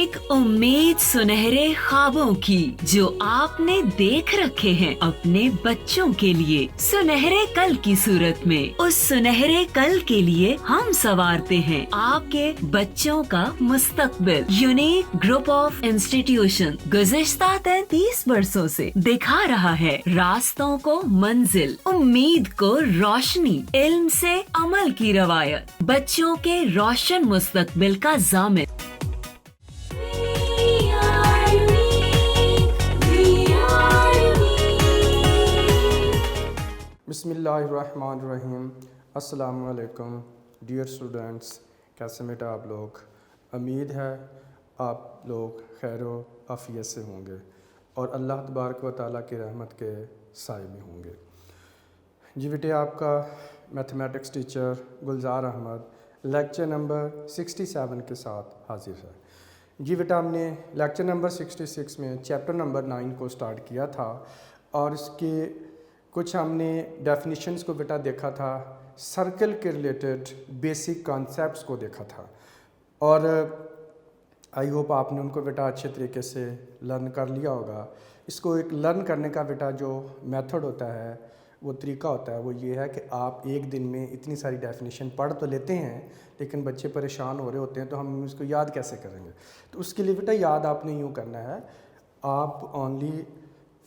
एक उम्मीद सुनहरे ख्वाबों की जो आपने देख रखे हैं अपने बच्चों के लिए, सुनहरे कल की सूरत में। उस सुनहरे कल के लिए हम संवारते हैं आपके बच्चों का मुस्तकबिल। यूनिक ग्रुप ऑफ इंस्टीट्यूशन गुज़िश्ता 33 वर्षों से दिखा रहा है रास्तों को मंजिल, उम्मीद को रोशनी, इल्म से अमल की रवायत, बच्चों के रोशन मुस्तकबिल का ज़ामिन। बिस्मिल्लाहिर्रहमानिर्रहीम। अस्सलामु अलैकुम डियर स्टूडेंट्स, कैसे बेटा आप लोग? उम्मीद है आप लोग खैर आफियत से होंगे और अल्लाह तबारक व तआला की रहमत के साए में होंगे। जी बेटे, आपका मैथमेटिक्स टीचर गुलजार अहमद लेक्चर नंबर 67 के साथ हाजिर है। जी बेटा, हमने लेक्चर नंबर 66 में चैप्टर नंबर 9 को स्टार्ट किया था और इसके कुछ हमने डेफिनेशंस को बेटा देखा था, सर्कल के रिलेटेड बेसिक कॉन्सेप्ट्स को देखा था और आई होप आपने उनको बेटा अच्छे तरीके से लर्न कर लिया होगा। इसको एक लर्न करने का बेटा जो मेथड होता है, वो तरीका होता है, वो ये है कि आप एक दिन में इतनी सारी डेफिनेशन पढ़ तो लेते हैं लेकिन बच्चे परेशान हो रहे होते हैं तो हम इसको याद कैसे करेंगे। तो उसके लिए बेटा याद आपने यूँ करना है, आप ओनली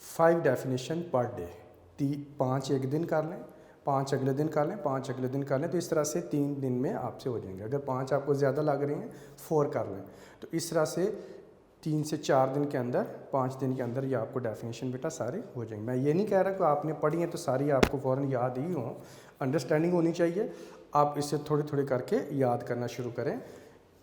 5 डेफिनेशन पर डे, 5 एक दिन कर लें, 5 अगले दिन कर लें, 5 अगले दिन कर लें, तो इस तरह से 3 दिन में आपसे हो जाएंगे। अगर 5 आपको ज़्यादा लग रही हैं 4 कर लें, तो इस तरह से 3 से 4 दिन के अंदर, 5 दिन के अंदर ये आपको डेफिनेशन बेटा सारे हो जाएंगे। मैं ये नहीं कह रहा कि आपने पढ़ी हैं तो सारी आपको फ़ौरन याद ही हो, अंडरस्टैंडिंग होनी चाहिए। आप इसे थोड़ी थोड़ी करके याद करना शुरू करें,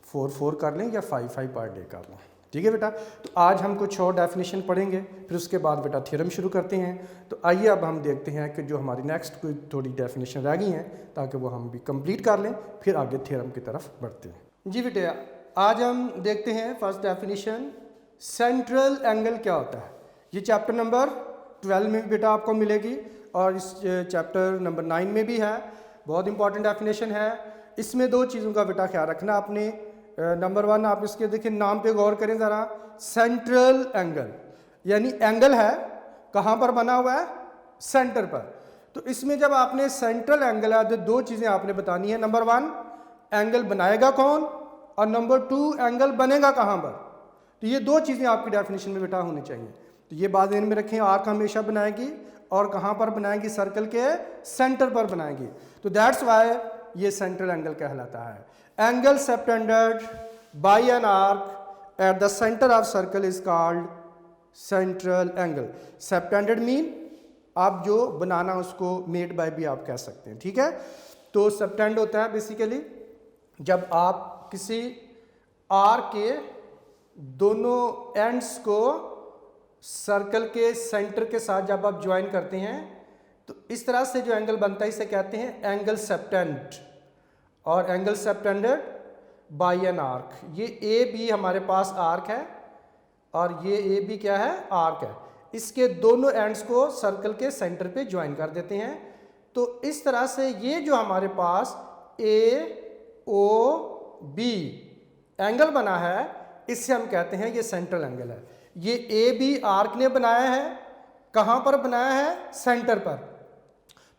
4 कर लें या 5 पर डे कर लें, ठीक है बेटा। तो आज हम कुछ और डेफिनेशन पढ़ेंगे, फिर उसके बाद बेटा थ्योरम शुरू करते हैं। तो आइए अब हम देखते हैं कि जो हमारी नेक्स्ट कोई थोड़ी डेफिनेशन रह गई हैं ताकि वो हम भी कंप्लीट कर लें, फिर आगे थ्योरम की तरफ बढ़ते हैं। जी बेटे, आज हम देखते हैं फर्स्ट डेफिनेशन, सेंट्रल एंगल क्या होता है। ये चैप्टर नंबर 12 में भी बेटा आपको मिलेगी और इस चैप्टर नंबर 9 में भी है। बहुत इंपॉर्टेंट डेफिनेशन है। इसमें 2 चीज़ों का बेटा ख्याल रखना आपने। नंबर 1, आप इसके देखिए नाम पे गौर करें ज़रा, सेंट्रल एंगल, यानी एंगल है कहाँ पर बना हुआ है, सेंटर पर। तो इसमें जब आपने सेंट्रल एंगल है तो 2 चीज़ें आपने बतानी है। नंबर 1, एंगल बनाएगा कौन, और नंबर 2, एंगल बनेगा कहाँ पर। तो ये 2 चीज़ें आपकी डेफिनेशन में बेटा होनी चाहिए। तो ये बात ध्यान में रखें, आर्क हमेशा बनाएगी और कहाँ पर बनाएगी, सर्कल के सेंटर पर बनाएगी। तो दैट्स वाई ये सेंट्रल एंगल कहलाता है। Angle subtended bye an arc at the centre of circle is called central angle. Subtended mean आप जो बनाना उसको मेड बाय भी आप कह सकते हैं, ठीक है। तो सबटेंड होता है बेसिकली जब आप किसी आर्क के दोनों एंड्स को सर्कल के सेंटर के साथ जब आप ज्वाइन करते हैं तो इस तरह से जो एंगल बनता है इसे कहते हैं एंगल सबटेंड और angle subtended bye an arc. ये ए बी हमारे पास आर्क है और ये ए बी क्या है, आर्क है। इसके दोनों एंड्स को सर्कल के सेंटर पे ज्वाइन कर देते हैं। तो इस तरह से ये जो हमारे पास ए ओ बी एंगल बना है, इससे हम कहते हैं ये सेंट्रल एंगल है। ये ए बी आर्क ने बनाया है, कहाँ पर बनाया है, सेंटर पर।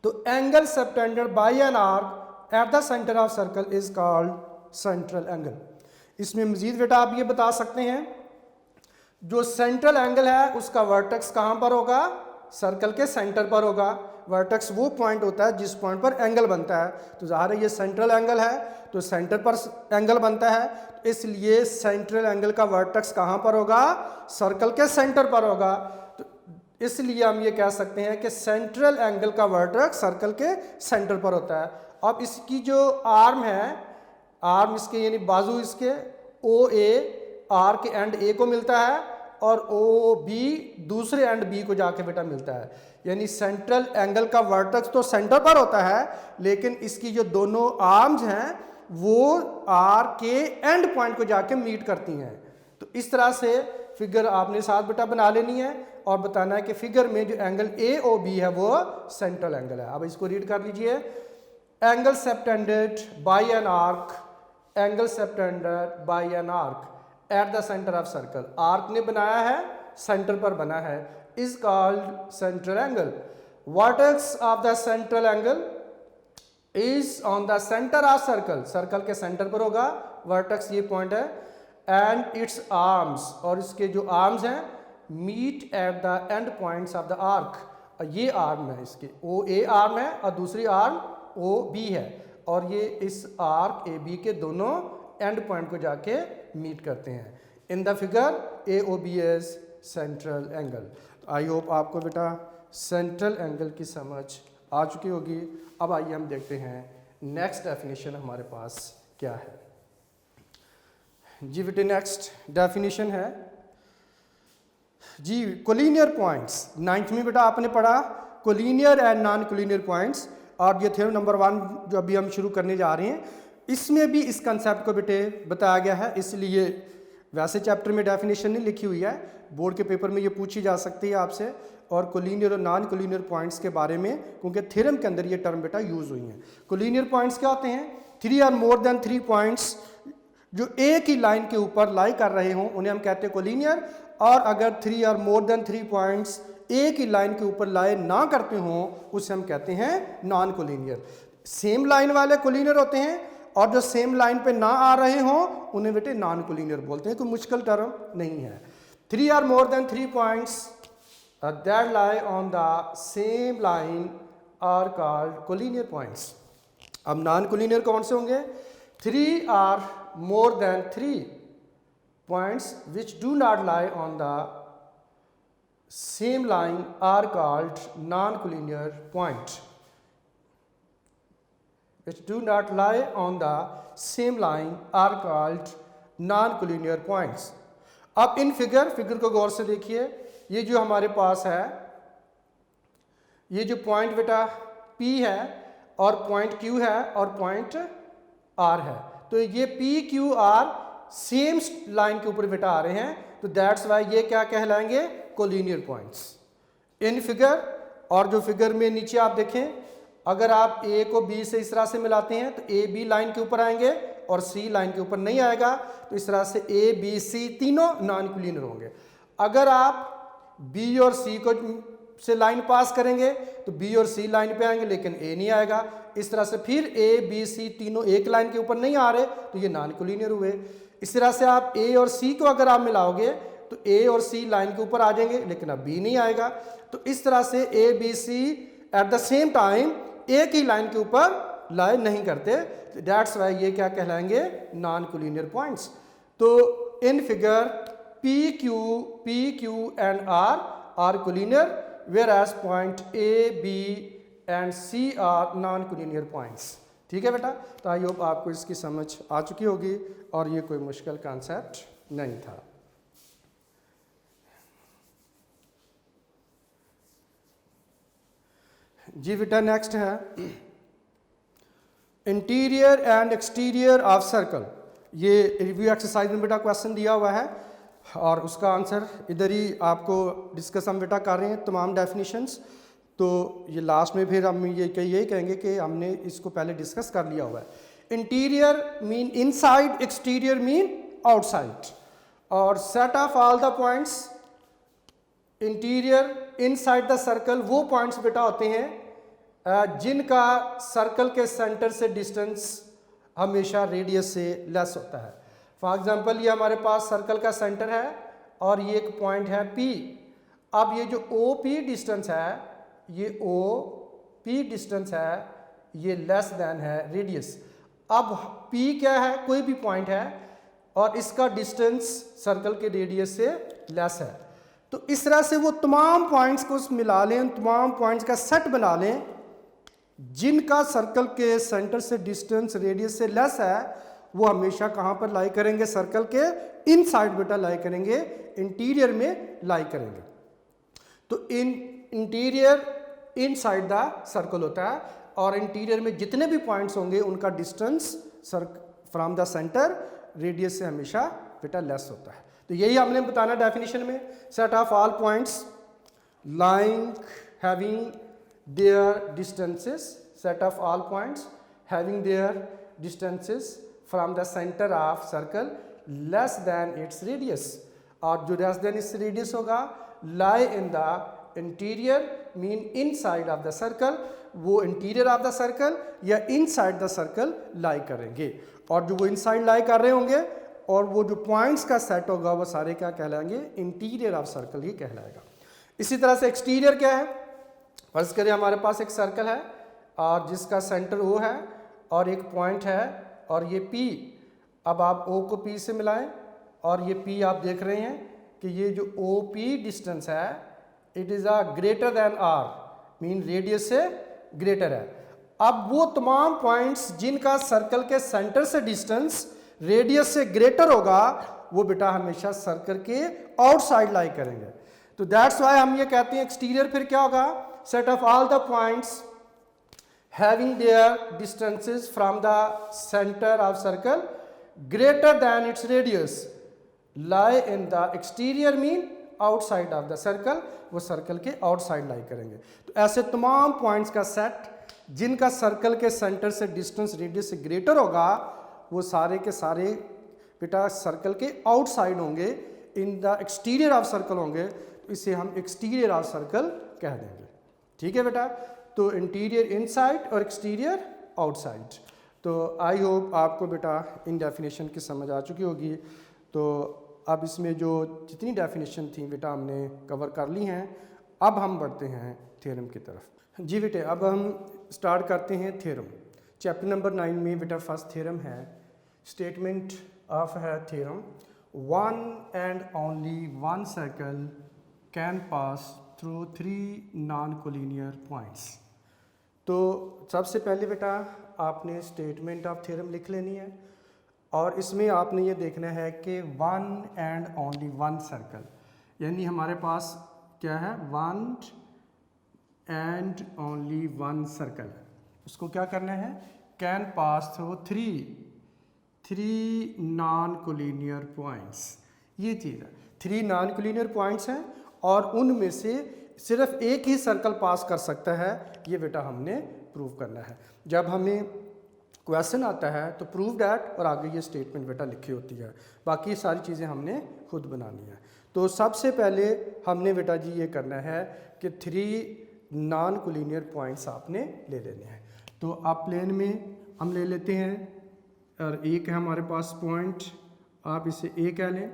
तो angle subtended bye an arc at the centre of circle is called central angle. इसमें मजीद बेटा आप ये बता सकते हैं, जो सेंट्रल एंगल है उसका वर्टेक्स कहाँ पर होगा, सर्कल के सेंटर पर होगा। वर्टेक्स वो पॉइंट होता है जिस पॉइंट पर एंगल बनता है। तो ज़ाहिर है ये सेंट्रल एंगल है तो सेंटर पर एंगल बनता है, तो इसलिए सेंट्रल एंगल का वर्टेक्स कहाँ पर होगा, सर्कल के सेंटर पर होगा। तो इसलिए हम ये कह सकते हैं कि सेंट्रल एंगल का वर्टेक्स सर्कल के सेंटर पर होता है। अब इसकी जो आर्म है, आर्म इसके यानी बाजू इसके ओ ए आर के एंड ए को मिलता है और ओ बी दूसरे एंड बी को जाके बेटा मिलता है। यानी सेंट्रल एंगल का वर्टेक्स तो सेंटर पर होता है लेकिन इसकी जो दोनों आर्म्स हैं वो आर के एंड पॉइंट को जाके मीट करती हैं। तो इस तरह से फिगर आपने साथ बेटा बना लेनी है और बताना है कि फिगर में जो एंगल ए ओ बी है वो सेंट्रल एंगल है। अब इसको रीड कर लीजिए, angle subtended bye an arc, angle subtended bye an arc at the centre of circle, arc ने बनाया है, सेंटर पर बना है, is called central angle. Vertex of the central angle is on the centre of circle, circle के centre पर होगा, vertex ये पॉइंट है, एंड इट्स आर्म्स, और इसके जो आर्म्स हैं, meet at the end points of the arc, ये आर्म है इसके, ओ ए आर्म है और दूसरी आर्म ओ बी है, और ये इस आर्क ए बी के दोनों एंड पॉइंट को जाके मीट करते हैं। In the figure A O B is central angle. I hope आपको बेटा सेंट्रल एंगल की समझ आ चुकी होगी। अब आइए हम देखते हैं नेक्स्ट डेफिनेशन हमारे पास क्या है। जी बेटे नेक्स्ट डेफिनेशन है जी कोलिनियर पॉइंट्स। 9th में बेटा आपने पढ़ा collinear and non collinear points, और ये थ्योरम नंबर 1 जो अभी हम शुरू करने जा रहे हैं, इसमें भी इस कंसेप्ट को बेटे बताया गया है। इसलिए वैसे चैप्टर में डेफिनेशन नहीं लिखी हुई है, बोर्ड के पेपर में ये पूछी जा सकती है आपसे, और कोलिनियर और नॉन कोलिनियर पॉइंट्स के बारे में, क्योंकि थ्योरम के अंदर ये टर्म बेटा यूज हुई हैं। कोलिनियर पॉइंट्स क्या होते हैं? 3 और मोर देन 3 पॉइंट्स जो एक ही लाइन के ऊपर लाई कर रहे हों उन्हें हम कहते हैं कोलिनियर, और अगर 3 और मोर देन 3 पॉइंट्स एक ही लाइन के ऊपर लाए ना करते हों उसे हम कहते हैं नॉन कोलिनियर। सेम लाइन वाले कोलिनियर होते हैं, और जो सेम लाइन पे ना आ रहे हों उन्हें बेटे नॉन कोलिनियर बोलते हैं। कोई मुश्किल टर्म नहीं है। 3 और more than 3 points that lie on the same line are called collinear points। अब नॉन कोलिनियर कौन से होंगे? 3 or more than 3 points which do not lie on the same line are called non-collinear point, which do not lie on the same line are called non-collinear points। अब in figure को गौर से देखिए, ये जो हमारे पास है, ये जो पॉइंट बेटा P है और पॉइंट Q है और पॉइंट R है, तो ये P Q R same line के ऊपर बेटा आ रहे हैं, तो दैट्स वाई ये क्या कहलाएंगे? Collinear points in figure. और जो फिगर में नीचे आप देखें, अगर आप A को B से इस तरह से मिलाते हैं तो A B लाइन के ऊपर आएंगे और C लाइन के ऊपर नहीं आएगा, तो इस तरह से A B C तीनों नॉन कोलिनियर होंगे। अगर आप B और C को से लाइन पास करेंगे तो B और C लाइन पे आएंगे लेकिन A नहीं आएगा। इस तरह से फिर A B C तीनों एक लाइन के ऊपर नहीं आ रहे तो ये नॉन कोलिनियर हुए। इस तरह से आप A और C को अगर आप मिलाओगे तो A और C लाइन के ऊपर आ जाएंगे लेकिन अब B नहीं आएगा। तो इस तरह से A B C at the same time एक ही लाइन के ऊपर लाई नहीं करते, दैट्स वाई ये क्या कहलाएंगे? Non collinear points. तो in figure P Q and R are collinear, whereas point A, B and C are non-collinear points। ठीक है बेटा, तो आई होप आपको इसकी समझ आ चुकी होगी और ये कोई मुश्किल कॉन्सेप्ट नहीं था। जी बेटा नेक्स्ट है interior and exterior of circle. ये रिव्यू एक्सरसाइज में बेटा क्वेश्चन दिया हुआ है और उसका आंसर इधर ही आपको डिस्कस हम बेटा कर रहे हैं तमाम डेफिनेशंस। तो ये लास्ट में फिर हम यही कहेंगे कि हमने इसको पहले डिस्कस कर लिया हुआ है। Interior mean inside, exterior mean outside, और set of all the points interior inside the circle वो पॉइंट्स बेटा होते हैं जिनका सर्कल के सेंटर से डिस्टेंस हमेशा रेडियस से लेस होता है। फॉर एग्जांपल ये हमारे पास सर्कल का सेंटर है और ये एक पॉइंट है P। अब ये जो OP डिस्टेंस है, ये OP डिस्टेंस है, ये लेस देन है रेडियस। अब P क्या है? कोई भी पॉइंट है और इसका डिस्टेंस सर्कल के रेडियस से लेस है। तो इस तरह से वो तमाम पॉइंट्स को मिला लें, तमाम पॉइंट्स का सेट बना लें जिनका सर्कल के सेंटर से डिस्टेंस रेडियस से लेस है, वो हमेशा कहाँ पर लाई करेंगे? सर्कल के इनसाइड बेटा लाई करेंगे, इंटीरियर में लाई करेंगे। तो इंटीरियर इनसाइड द सर्कल होता है और इंटीरियर में जितने भी पॉइंट्स होंगे उनका distance from the centre radius से हमेशा बेटा लेस होता है। तो यही हमने बताना डेफिनेशन में। Set of all points lying having their distances, set of all points having their distances from the center of circle less than its radius, और जो लेस देन इट्स रेडियस होगा lie in the interior mean inside of the circle, वो interior of the circle या inside the circle lie करेंगे, और जो वो inside lie कर रहे होंगे और वो जो पॉइंट्स का सेट होगा वो सारे क्या कहलाएंगे, इंटीरियर ऑफ सर्कल ही कहलाएगा। इसी तरह से एक्सटीरियर क्या है, फर्ज करें हमारे पास एक सर्कल है और जिसका सेंटर O है और एक पॉइंट है और ये P, अब आप O को P से मिलाएं और ये P आप देख रहे हैं कि ये जो OP डिस्टेंस है it is a greater than R, mean radius से ग्रेटर है। अब वो तमाम पॉइंट्स जिनका सर्कल के सेंटर से डिस्टेंस रेडियस से ग्रेटर होगा वो बेटा हमेशा सर्कल के आउटसाइड लाई करेंगे। तो दैट्स वाई हम ये कहते हैं एक्सटीरियर फिर क्या होगा, set of all the points having their distances from the center of circle greater than its radius lie in the exterior mean outside of the circle, वो सर्कल के आउटसाइड लाई करेंगे। तो ऐसे तमाम पॉइंट्स का सेट जिनका सर्कल के centre से डिस्टेंस रेडियस से ग्रेटर होगा वो सारे के सारे बेटा सर्कल के आउटसाइड होंगे, in the exterior of circle होंगे, तो इसे हम एक्सटीरियर ऑफ सर्कल कह देंगे। ठीक है बेटा, तो इंटीरियर इनसाइड और एक्सटीरियर आउटसाइड। तो आई होप आपको बेटा इन डेफिनेशन की समझ आ चुकी होगी। तो अब इसमें जो जितनी डेफिनेशन थी बेटा हमने कवर कर ली हैं, अब हम बढ़ते हैं थ्योरम की तरफ। जी बेटे, अब हम स्टार्ट करते हैं थ्योरम। चैप्टर नंबर 9 में बेटा फर्स्ट थ्योरम है स्टेटमेंट ऑफ है theorem, one and only one circle can pass through 3 non collinear points. तो सबसे पहले बेटा आपने स्टेटमेंट ऑफ थ्योरम लिख लेनी है और इसमें आपने ये देखना है कि one and only one circle, यानी हमारे पास क्या है, one and only one circle, उसको क्या करना है, can pass through three non collinear points. ये चीज़ है, 3 नॉन कोलिनियर पॉइंट्स हैं और उनमें से सिर्फ एक ही सर्कल पास कर सकता है, ये बेटा हमने प्रूव करना है। जब हमें क्वेश्चन आता है तो प्रूव डैट और आगे ये स्टेटमेंट बेटा लिखी होती है, बाकी सारी चीज़ें हमने खुद बनानी है। तो सबसे पहले हमने बेटा जी ये करना है कि 3 नॉन कोलिनियर पॉइंट्स आपने ले लेने हैं। तो आप प्लेन में हम ले लेते हैं और एक है हमारे पास पॉइंट, आप इसे A कह लें,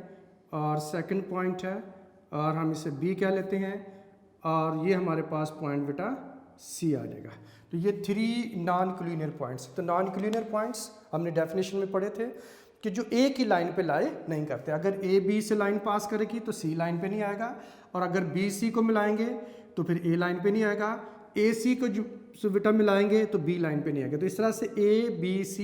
और सेकंड पॉइंट है और हम इसे B कह लेते हैं, और ये हमारे पास पॉइंट बेटा C आ जाएगा। तो ये 3 नॉन कोलिनियर पॉइंट्स। तो नॉन कोलिनियर पॉइंट्स हमने डेफिनेशन में पढ़े थे कि जो एक ही लाइन पे लाई नहीं करते। अगर A B से लाइन पास करेगी तो C लाइन पे नहीं आएगा, और अगर B C को मिलाएंगे तो फिर A लाइन पे नहीं आएगा, A C को जो बेटा मिलाएंगे तो B लाइन पे नहीं आएगा। तो इस तरह से A B C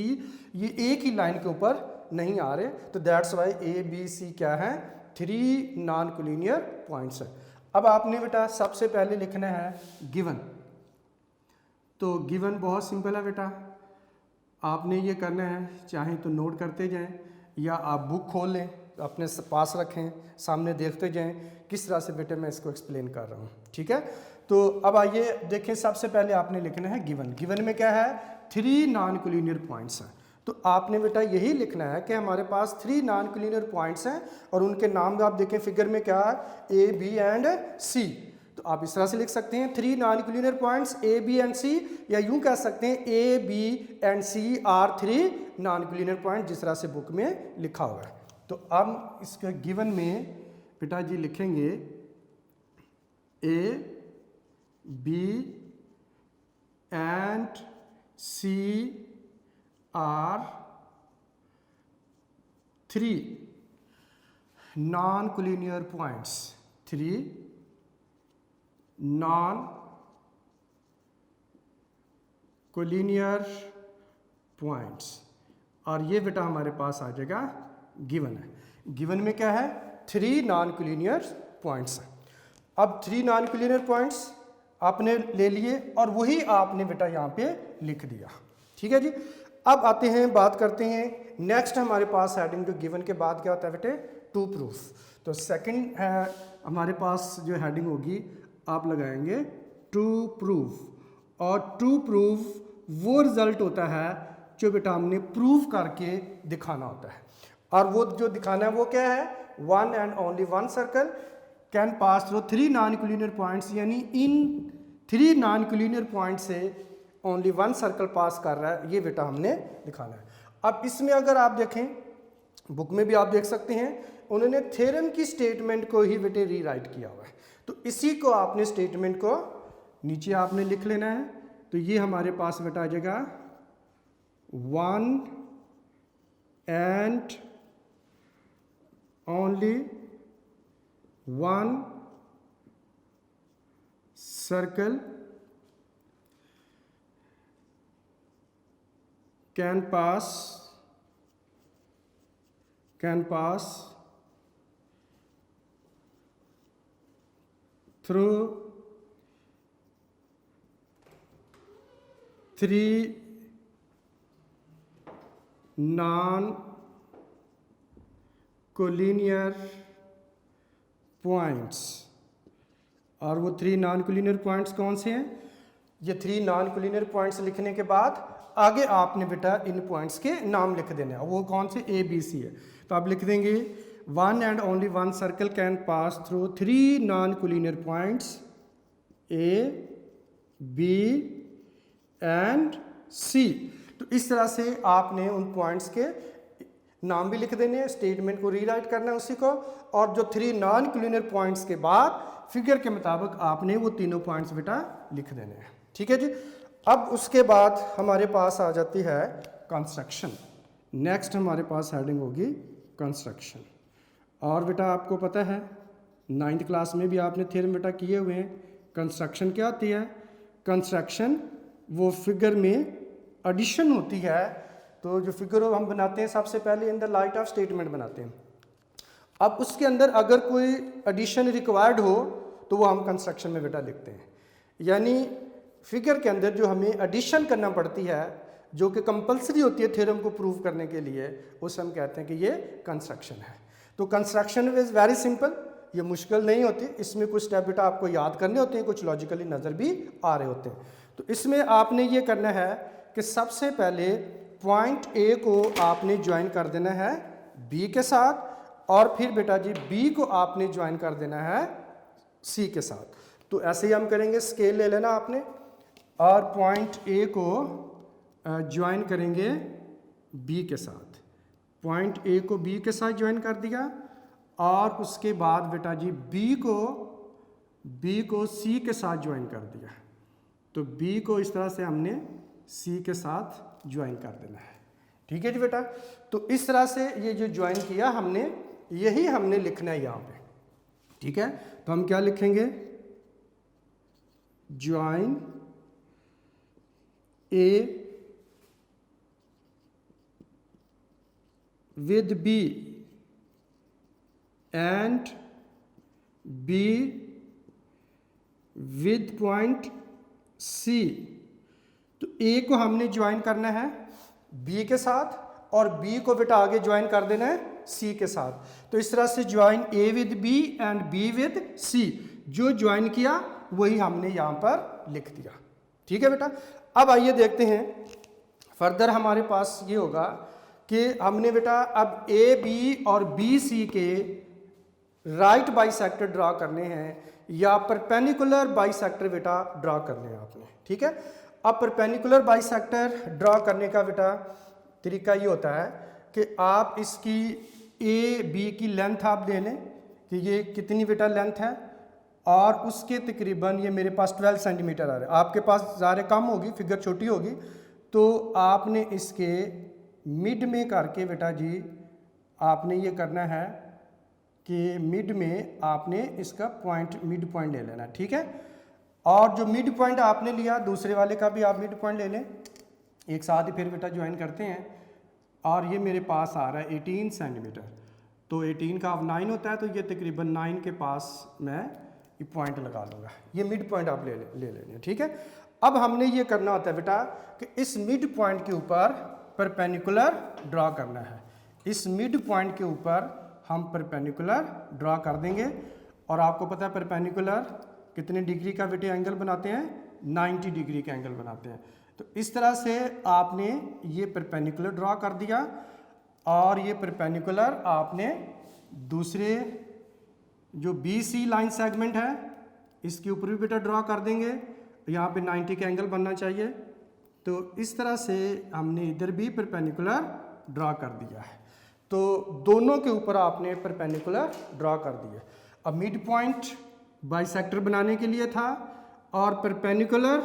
ये एक ही लाइन के ऊपर नहीं आ रहे, तो that's Y A B C क्या है, 3 नॉन कोलिनियर पॉइंट्स है। अब आपने बेटा सबसे पहले लिखना है गिवन। तो गिवन बहुत सिंपल है बेटा, आपने ये करना है, चाहे तो नोट करते जाएं या आप बुक खोल लें अपने पास रखें, सामने देखते जाएं किस तरह से बेटे मैं इसको एक्सप्लेन कर रहा हूँ। ठीक है, तो अब आइए देखें, सबसे पहले आपने लिखना है गिवन। गिवन में क्या है, 3 नॉन कोलिनियर पॉइंट्स हैं। तो आपने बेटा यही लिखना है कि हमारे पास 3 नॉन कोलिनियर पॉइंट्स हैं और उनके नाम आप देखें फिगर में क्या है, A B एंड C। तो आप इस तरह से लिख सकते हैं 3 non collinear points A B and C, या यूं कह सकते हैं A B and C are 3 non collinear point, जिस तरह से बुक में लिखा हुआ है। तो अब इसके गिवन में बेटा जी लिखेंगे A B and C are 3 non-collinear points, 3 non-collinear points, और ये बेटा हमारे पास आ जाएगा गिवन है। गिवन में क्या है, 3 non-collinear points है। अब 3 non-collinear points आपने ले लिए और वही आपने बेटा यहाँ पे लिख दिया। ठीक है जी, अब आते हैं, बात करते हैं नेक्स्ट हमारे पास हेडिंग जो गिवन के बाद क्या होता है बेटे, टू प्रूफ। तो सेकंड है हमारे पास जो हेडिंग होगी, आप लगाएंगे टू प्रूफ, और टू प्रूफ वो रिजल्ट होता है जो बेटा हमने प्रूव करके दिखाना होता है। और वो जो दिखाना है वो क्या है, one and only one circle can pass through 3 non collinear points, यानी इन 3 नॉन कोलिनियर पॉइंट से ओनली वन सर्कल पास कर रहा है, ये बेटा हमने दिखाना है। अब इसमें अगर आप देखें, बुक में भी आप देख सकते हैं, उन्होंने थ्योरम की स्टेटमेंट को ही बेटे रीराइट किया हुआ है। तो इसी को आपने स्टेटमेंट को नीचे आपने लिख लेना है। तो ये हमारे पास बेटा आ जाएगा one and only one circle can pass through 3 non-collinear points। और वो 3 non-collinear points कौन से हैं? ये 3 non-collinear points लिखने के बाद आगे आपने बेटा इन पॉइंट्स के नाम लिख देने हैं, वो कौन से ए बी सी है। तो आप लिख देंगे one and only one circle can pass through 3 non collinear points A B and C. तो इस तरह से आपने उन पॉइंट्स के नाम भी लिख देने हैं, स्टेटमेंट को रीराइट करना है उसी को, और जो 3 नॉन कोलिनियर पॉइंट्स के बाद फिगर के मुताबिक आपने वो तीनों पॉइंट्स बेटा लिख देने हैं। ठीक है जी। अब उसके बाद हमारे पास आ जाती है कंस्ट्रक्शन। नेक्स्ट हमारे पास हेडिंग होगी कंस्ट्रक्शन। और बेटा आपको पता है 9th क्लास में भी आपने थ्योरम बेटा किए हुए हैं। कंस्ट्रक्शन क्या होती है? कंस्ट्रक्शन वो फिगर में एडिशन होती है। तो जो फिगर हम बनाते हैं सबसे पहले in the light of statement बनाते हैं। अब उसके अंदर अगर कोई एडिशन रिक्वायर्ड हो तो वो हम कंस्ट्रक्शन में बेटा लिखते हैं। यानी फिगर के अंदर जो हमें एडिशन करना पड़ती है, जो कि कंपलसरी होती है थ्योरम को प्रूव करने के लिए, उसे हम कहते हैं कि ये कंस्ट्रक्शन है। तो कंस्ट्रक्शन इज़ वेरी सिंपल, ये मुश्किल नहीं होती। इसमें कुछ स्टेप बेटा आपको याद करने होते हैं, कुछ लॉजिकली नज़र भी आ रहे होते हैं। तो इसमें आपने ये करना है कि सबसे पहले पॉइंट ए को आपने ज्वाइन कर देना है बी के साथ, और फिर बेटा जी बी को आपने ज्वाइन कर देना है सी के साथ। तो ऐसे ही हम करेंगे, स्केल ले लेना आपने, और पॉइंट ए को ज्वाइन करेंगे बी के साथ। पॉइंट ए को बी के साथ ज्वाइन कर दिया, और उसके बाद बेटा जी बी को सी के साथ ज्वाइन कर दिया। तो बी को इस तरह से हमने सी के साथ ज्वाइन कर देना है। ठीक है जी बेटा। तो इस तरह से ये जो ज्वाइन किया हमने, यही हमने लिखना है यहाँ पे। ठीक है। तो हम क्या लिखेंगे? Join A with B and B with point C। तो A को हमने ज्वाइन करना है B के साथ, और B को बेटा आगे ज्वाइन कर देना है C के साथ। तो इस तरह से join A with B and B with C, जो ज्वाइन किया वही हमने यहाँ पर लिख दिया। ठीक है बेटा। अब आइए देखते हैं फर्दर हमारे पास ये होगा कि हमने बेटा अब ए बी और बी सी के राइट बाइसेक्टर ड्रा करने हैं या परपेंडिकुलर बाइसेक्टर बेटा ड्रा करने हैं आपने। ठीक है। अब परपेंडिकुलर बाइसेक्टर ड्रा करने का बेटा तरीका ये होता है कि आप इसकी ए बी की लेंथ आप ले लें कि ये कितनी बेटा लेंथ है, और उसके तकरीबन ये मेरे पास 12 सेंटीमीटर आ रहा है। आपके पास ज़्यादा कम होगी, फिगर छोटी होगी, तो आपने इसके मिड में करके बेटा जी आपने ये करना है कि मिड में आपने इसका पॉइंट, मिड पॉइंट ले लेना। ठीक है। और जो मिड पॉइंट आपने लिया, दूसरे वाले का भी आप मिड पॉइंट ले लें, एक साथ ही फिर बेटा ज्वाइन करते हैं। और ये मेरे पास आ रहा है 18 सेंटीमीटर। तो 18 का अब 9 होता है, तो ये तकरीबन 9 के पास मैं ये पॉइंट लगा लूँगा। ये मिड पॉइंट आप ले लेंगे। ठीक है। अब हमने ये करना होता है बेटा कि इस मिड पॉइंट के ऊपर परपेंडिकुलर ड्रा करना है। इस मिड पॉइंट के ऊपर हम परपेंडिकुलर ड्रा कर देंगे, और आपको पता है परपेंडिकुलर कितने डिग्री का बेटे एंगल बनाते हैं? 90 डिग्री का एंगल बनाते हैं। तो इस तरह से आपने ये परपेंडिकुलर ड्रा कर दिया, और ये परपेंडिकुलर आपने दूसरे जो BC लाइन सेगमेंट है इसके ऊपर भी बेटा ड्रॉ कर देंगे। यहाँ पे 90 का एंगल बनना चाहिए। तो इस तरह से हमने इधर भी परपेंडिकुलर ड्रॉ कर दिया है। तो दोनों के ऊपर आपने परपेंडिकुलर ड्रॉ कर दिया। अब मिड पॉइंट बाइसेक्टर बनाने के लिए था और परपेंडिकुलर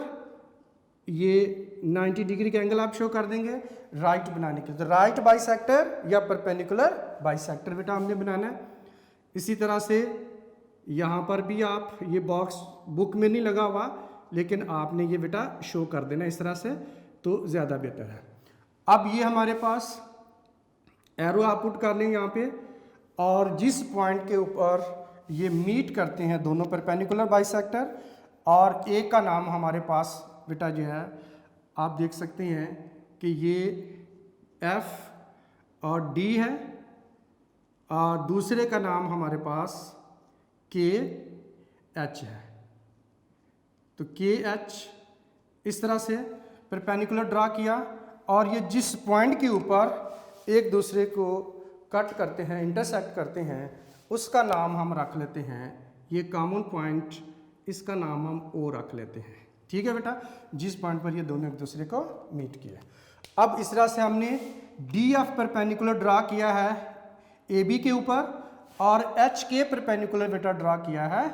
ये 90 डिग्री का एंगल आप शो कर देंगे राइट बनाने के लिए। तो राइट बाइसेक्टर या परपेंडिकुलर बाइसेक्टर बेटा हमने बनाना है। इसी तरह से यहाँ पर भी आप ये बॉक्स बुक में नहीं लगा हुआ, लेकिन आपने ये बेटा शो कर देना इस तरह से, तो ज़्यादा बेटर है। अब ये हमारे पास एरो आप पुट कर लें यहाँ पे, और जिस पॉइंट के ऊपर ये मीट करते हैं दोनों परपेंडिकुलर बाइसेक्टर, और एक का नाम हमारे पास बेटा जो है आप देख सकते हैं कि ये F और D है, और दूसरे का नाम हमारे पास KH है। तो KH इस तरह से परपेंडिकुलर ड्रा किया, और ये जिस पॉइंट के ऊपर एक दूसरे को कट करते हैं, इंटरसेक्ट करते हैं, उसका नाम हम रख लेते हैं, ये कॉमन पॉइंट, इसका नाम हम O रख लेते हैं। ठीक है बेटा, जिस पॉइंट पर ये दोनों एक दूसरे को मीट किया। अब इस तरह से हमने DF परपेंडिकुलर ड्रा किया है AB के ऊपर, और HK परपेंडिकुलर बेटा ड्रा किया है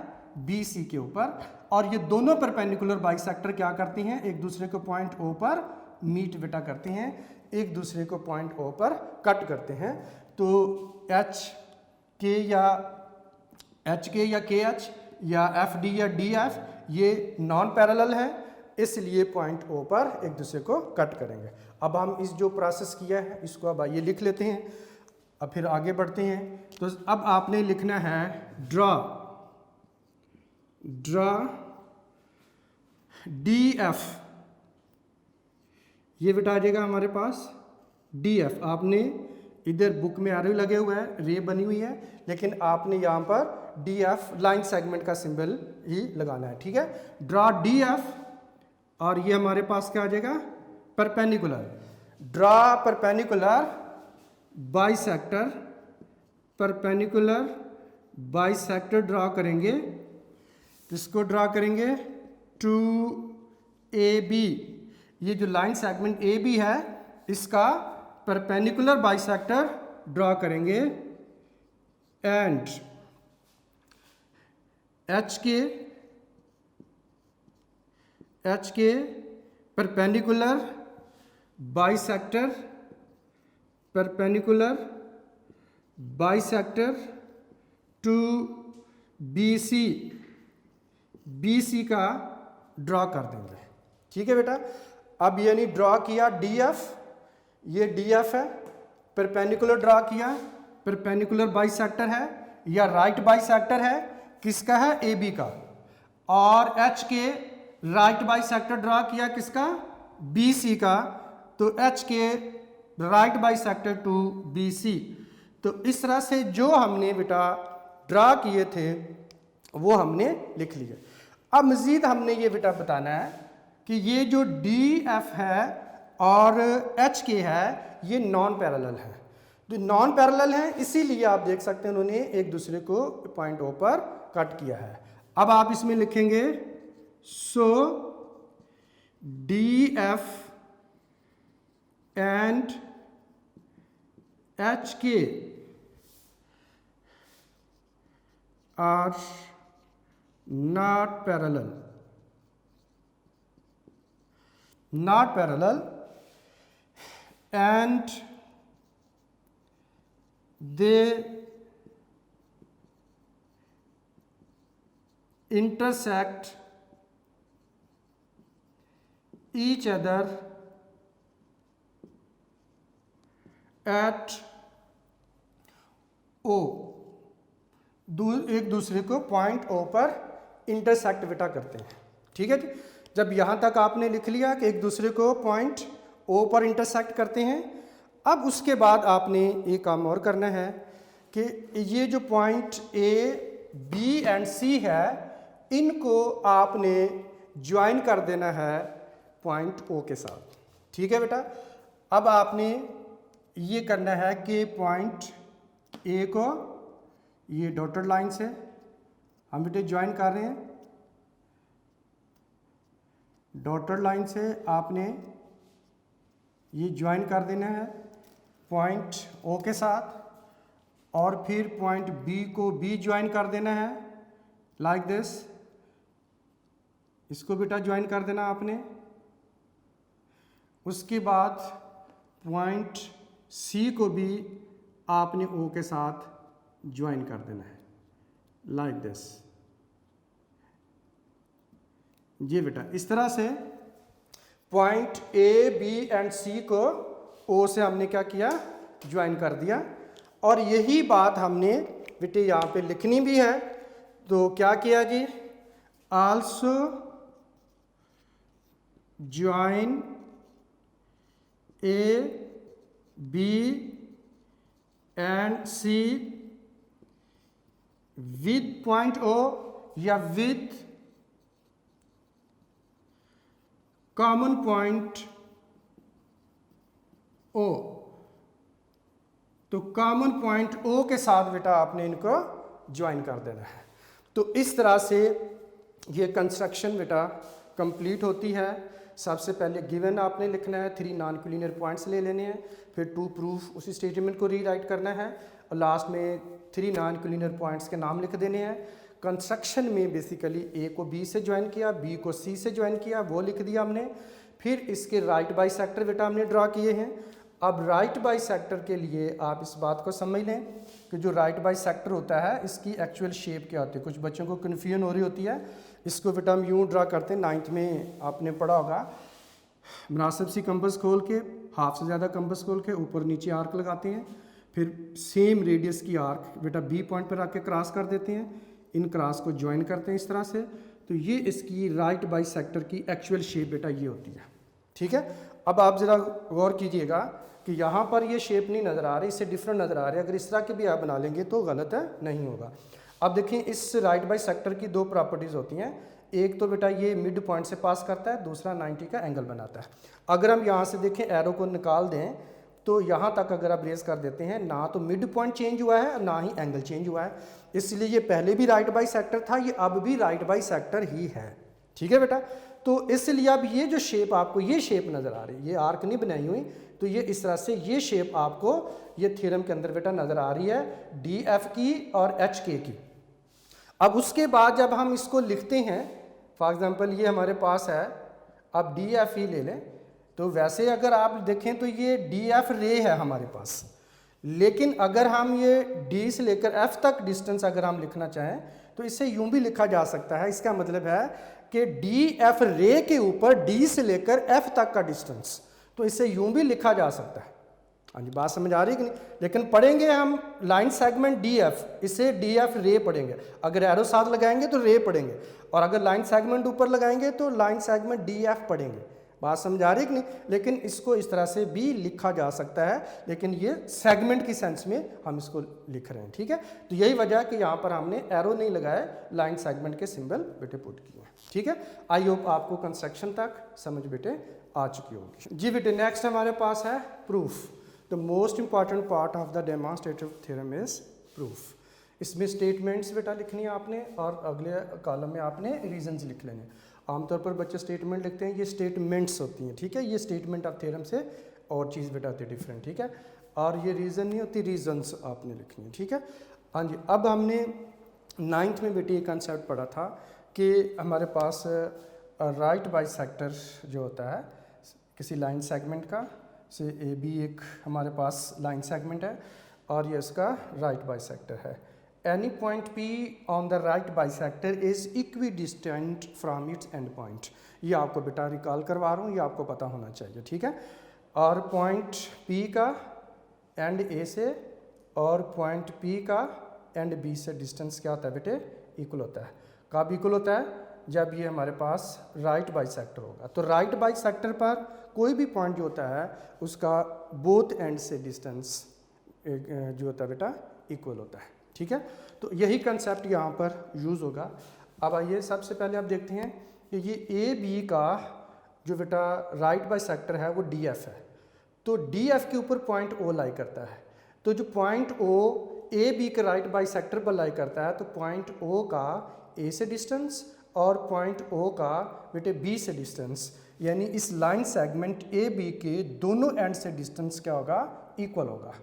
BC के ऊपर, और ये दोनों परपेंडिकुलर बाइसेक्टर क्या करती हैं, एक दूसरे को पॉइंट O पर मीट बेटा करती हैं, एक दूसरे को पॉइंट O पर कट करते हैं। तो HK या KH या FD या DF ये नॉन पैरेलल है, इसलिए पॉइंट O पर एक दूसरे को कट करेंगे। अब हम इस जो प्रोसेस किया है इसको अब आइए लिख लेते हैं, अब फिर आगे बढ़ते हैं। तो अब आपने लिखना है ड्रा DF, ये बेटा आ जाएगा हमारे पास DF। आपने इधर बुक में एरो लगे हुए हैं, रे बनी हुई है, लेकिन आपने यहाँ पर DF लाइन सेगमेंट का सिंबल ही लगाना है। ठीक है, ड्रा DF, और ये हमारे पास क्या आ जाएगा, perpendicular. Draw perpendicular bisector, perpendicular bisector draw करेंगे, इसको ड्रा करेंगे टू AB। ये जो लाइन सेगमेंट AB है इसका परपेंडिकुलर बाइसेक्टर ड्रा करेंगे, and HK perpendicular bisector to BC का ड्रॉ कर देंगे। ठीक है बेटा, अब यानी ड्रॉ किया DF, ये DF है, परपेंडिकुलर ड्रॉ किया, परपेंडिकुलर बाइसेक्टर है या राइट बाइसेक्टर है, किसका है, AB का, और HK राइट बाइसेक्टर ड्रॉ किया किसका, BC का, तो HK right bisector to BC। तो इस तरह से जो हमने बेटा ड्रा किए थे वो हमने लिख लिए। अब मज़ीद हमने ये बेटा बताना है कि ये जो DF है और HK है ये नॉन पैरेलल है। तो नॉन पैरेलल है इसीलिए आप देख सकते हैं उन्होंने एक दूसरे को पॉइंट O पर कट किया है। अब आप इसमें लिखेंगे सो DF and HK are not parallel, and they intersect each other at O। एक दूसरे को पॉइंट O पर इंटरसेक्ट बेटा करते हैं। ठीक है जी, जब यहाँ तक आपने लिख लिया कि एक दूसरे को पॉइंट O पर इंटरसेक्ट करते हैं, अब उसके बाद आपने एक काम और करना है कि ये जो point A, B and C है इनको आपने ज्वाइन कर देना है पॉइंट O के साथ। ठीक है बेटा, अब आपने ये करना है कि पॉइंट ए को ये डॉटेड लाइन से हम बेटे ज्वाइन कर रहे हैं। डॉटेड लाइन से आपने ये ज्वाइन कर देना है पॉइंट ओ के साथ, और फिर पॉइंट बी को बी ज्वाइन कर देना है लाइक दिस। इसको बेटा ज्वाइन कर देना आपने। उसके बाद पॉइंट सी को भी आपने ओ के साथ ज्वाइन कर देना है लाइक दिस। ये बेटा इस तरह से पॉइंट ए बी एंड सी को ओ से हमने क्या किया, ज्वाइन कर दिया। और यही बात हमने बेटे यहाँ पे लिखनी भी है। तो क्या किया जी, also join A B and C with point O या विद कॉमन पॉइंट ओ। तो कॉमन पॉइंट ओ के साथ बेटा आपने इनको ज्वाइन कर देना है। तो इस तरह से ये कंस्ट्रक्शन बेटा कंप्लीट होती है। सबसे पहले गिवन आपने लिखना है, 3 नॉन कोलिनियर पॉइंट्स ले लेने हैं, फिर टू प्रूफ उसी स्टेटमेंट को रीराइट करना है, और लास्ट में 3 नॉन कोलिनियर पॉइंट्स के नाम लिख देने हैं। कंस्ट्रक्शन में बेसिकली ए को बी से ज्वाइन किया, बी को सी से ज्वाइन किया, वो लिख दिया हमने। फिर इसके राइट बाइसेक्टर बेटा हमने ड्रा किए हैं। अब राइट बाइसेक्टर के लिए आप इस बात को समझ लें कि जो राइट बाइसेक्टर होता है इसकी एक्चुअल शेप क्या होती है। कुछ बच्चों को कन्फ्यूजन हो रही होती है। इसको बेटा हम यूँ ड्रा करते हैं, 9th में आपने पढ़ा होगा, मुनासिब सी कंपस खोल के, हाफ से ज़्यादा कंपस खोल के ऊपर नीचे आर्क लगाते हैं, फिर सेम रेडियस की आर्क बेटा बी पॉइंट पर रख के क्रॉस कर देते हैं, इन क्रॉस को ज्वाइन करते हैं इस तरह से। तो ये इसकी राइट बाइसेक्टर की एक्चुअल शेप बेटा ये होती है। ठीक है, अब आप ज़रा गौर कीजिएगा कि यहाँ पर ये शेप नहीं नज़र आ रही, इससे डिफरेंट नज़र आ रही है। अगर इस तरह के भी आप बना लेंगे तो गलत है, नहीं होगा। अब देखिए इस राइट बाइसेक्टर की 2 प्रॉपर्टीज़ होती हैं। एक तो बेटा ये मिड पॉइंट से पास करता है, दूसरा 90 का एंगल बनाता है। अगर हम यहाँ से देखें एरो को निकाल दें तो यहाँ तक अगर आप रेस कर देते हैं, ना तो मिड पॉइंट चेंज हुआ है ना ही एंगल चेंज हुआ है। इसलिए ये पहले भी राइट बाइसेक्टर था, ये अब भी राइट बाइसेक्टर ही है। ठीक है बेटा, तो इसलिए अब ये जो शेप आपको ये शेप नज़र आ रही है, ये आर्क नहीं बनाई हुई, तो ये इस तरह से ये शेप आपको ये थ्योरम के अंदर बेटा नज़र आ रही है, डी एफ की और एच के की। अब उसके बाद जब हम इसको लिखते हैं, फॉर एग्जांपल ये हमारे पास है, अब डी एफ ही ले लें, तो वैसे अगर आप देखें तो ये डी एफ रे है हमारे पास, लेकिन अगर हम ये डी से लेकर एफ तक डिस्टेंस अगर हम लिखना चाहें तो इसे यूं भी लिखा जा सकता है। इसका मतलब है कि डी एफ रे के ऊपर डी से लेकर एफ तक का डिस्टेंस, तो इसे यूं भी लिखा जा सकता है। हाँ जी, बात समझ आ रही है कि नहीं? लेकिन पढ़ेंगे हम लाइन सेगमेंट डी एफ, इसे डी एफ रे पढ़ेंगे। अगर एरो साथ लगाएंगे तो रे पढ़ेंगे, और अगर लाइन सेगमेंट ऊपर लगाएंगे तो लाइन सेगमेंट डी एफ पढ़ेंगे। बात समझ आ रही है कि नहीं? लेकिन इसको इस तरह से भी लिखा जा सकता है, लेकिन ये सेगमेंट की सेंस में हम इसको लिख रहे हैं। ठीक है, तो यही वजह है कि यहाँ पर हमने एरो नहीं लगाया, लाइन सेगमेंट के सिंबल बेटे पुट किए हैं। ठीक है, आई होप आपको कंस्ट्रक्शन तक समझ बेटे आ चुकी होगी। जी बेटे, नेक्स्ट हमारे पास है proof. The most important part of the demonstrative theorem is proof. इसमें स्टेटमेंट्स बेटा लिखनी है आपने, और अगले कॉलम में आपने रीजंस लिख लेने। आमतौर पर बच्चे स्टेटमेंट लिखते हैं, ये स्टेटमेंट्स होती हैं। ठीक है, ये स्टेटमेंट ऑफ थ्योरम से और चीज़ बेटा होती है डिफरेंट। ठीक है, और ये रीज़न नहीं होती, रीजंस आपने लिखनी है। ठीक है, हाँ जी। अब हमने 9th में बेटे ये कंसेप्ट पढ़ा था कि हमारे पास राइट बाइसेक्टर जो होता है किसी लाइन सेगमेंट का, से ए बी एक हमारे पास लाइन सेगमेंट है और ये इसका राइट बाइसेक्टर है। Any point P on the right bisector is equidistant from its and point. ये आपको बेटा रिकॉल करवा रहा हूँ, ये आपको पता होना चाहिए। ठीक है, और पॉइंट P का एंड A से और पॉइंट P का एंड B से डिस्टेंस क्या होता है बेटे, इक्वल होता है। कब इक्वल होता है? जब ये हमारे पास राइट बाइसेक्टर होगा। तो राइट बाइसेक्टर पर कोई भी पॉइंट जो होता है उसका बोथ एंड से डिस्टेंस जो होता है बेटा इक्वल होता है। ठीक है, तो यही कंसेप्ट यहाँ पर यूज़ होगा। अब आइए सबसे पहले आप देखते हैं कि ये ए बी का जो बेटा राइट बाइसेक्टर है वो डी एफ है। तो डी एफ के ऊपर पॉइंट ओ लाई करता है। तो जो पॉइंट ओ ए बी के राइट बाई सेक्टर पर लाई करता है, तो पॉइंट ओ का ए से डिस्टेंस और पॉइंट ओ का बेटे बी से डिस्टेंस, यानी इस लाइन सेगमेंट ए बी के दोनों एंड से डिस्टेंस क्या होगा, इक्वल होगा।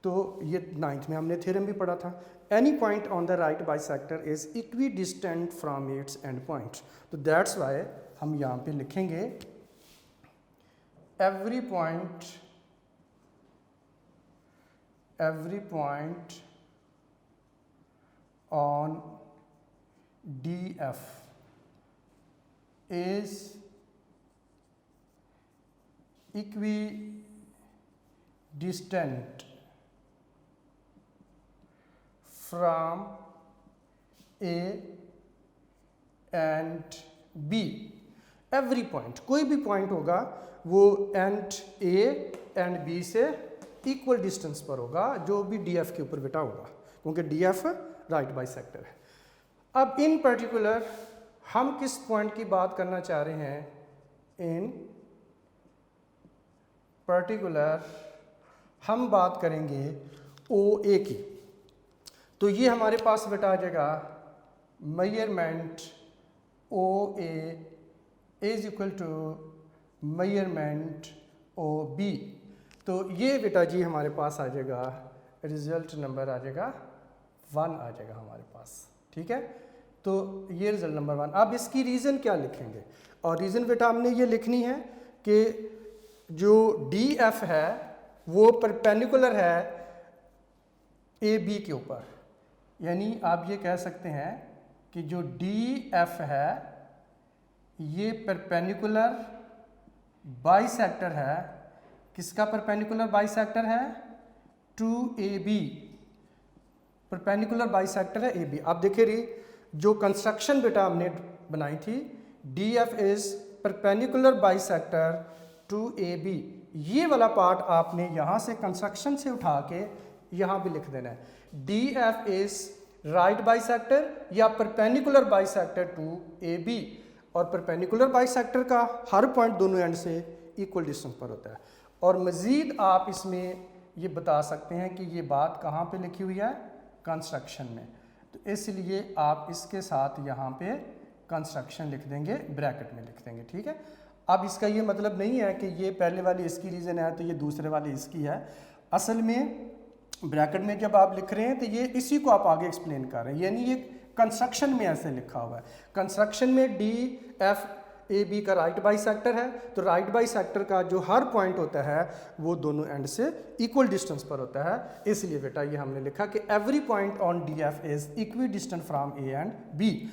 तो ये 9th में हमने थ्योरम भी पढ़ा था। Any point on the right by sector is equidistant from its and point. तो दैट्स वाई हम यहाँ पे लिखेंगे every point on DF is equidistant from A and B। Every point, कोई भी पॉइंट होगा वो एंड ए एंड बी से इक्वल डिस्टेंस पर होगा, जो भी डी एफ के ऊपर बेटा होगा, क्योंकि D F right by sector है। अब इन पर्टिकुलर हम किस पॉइंट की बात करना चाह रहे हैं, इन पर्टिकुलर हम बात करेंगे ओ ए की। तो ये हमारे पास बेटा आ जाएगा measurement O A is equal to measurement O B. तो ये बेटा जी हमारे पास आ जाएगा, रिजल्ट नंबर आ जाएगा 1 आ जाएगा हमारे पास, ठीक है। तो ये रिजल्ट नंबर 1। अब इसकी रीज़न क्या लिखेंगे, और रीज़न बेटा हमने ये लिखनी है कि जो डी एफ है वो परपेंडिकुलर है ए बी के ऊपर, यानी आप ये कह सकते हैं कि जो डी एफ है ये परपेंडिकुलर बाइसेक्टर है। किसका परपेंडिकुलर बाइसेक्टर है, to A B, perpendicular bisector है ए बी। आप देखिए रही जो कंस्ट्रक्शन बेटा हमने बनाई थी, D F is perpendicular bisector to A B, ये वाला पार्ट आपने यहाँ से कंस्ट्रक्शन से उठा के यहाँ भी लिख देना है। D F is right bisector या perpendicular bisector to A B, और परपेंडिकुलर बाइसेक्टर का हर पॉइंट दोनों एंड से इक्वल डिस्टेंस पर होता है। और मज़ीद आप इसमें ये बता सकते हैं कि ये बात कहाँ पे लिखी हुई है, कंस्ट्रक्शन में। तो इसलिए आप इसके साथ यहाँ पे कंस्ट्रक्शन लिख देंगे, ब्रैकेट में लिख देंगे, ठीक है। अब इसका ये मतलब नहीं है कि ये पहले वाली इसकी रीज़न है तो ये दूसरे वाली इसकी है। असल में ब्रैकेट में जब आप लिख रहे हैं तो ये इसी को आप आगे एक्सप्लेन कर रहे हैं, यानी ये कंस्ट्रक्शन में ऐसे लिखा हुआ है। कंस्ट्रक्शन में डी एफ ए बी का राइट बाइसेक्टर है, तो राइट बाइसेक्टर का जो हर पॉइंट होता है वो दोनों एंड से इक्वल डिस्टेंस पर होता है। इसलिए बेटा ये हमने लिखा कि every point on D F is equidistant from A and B.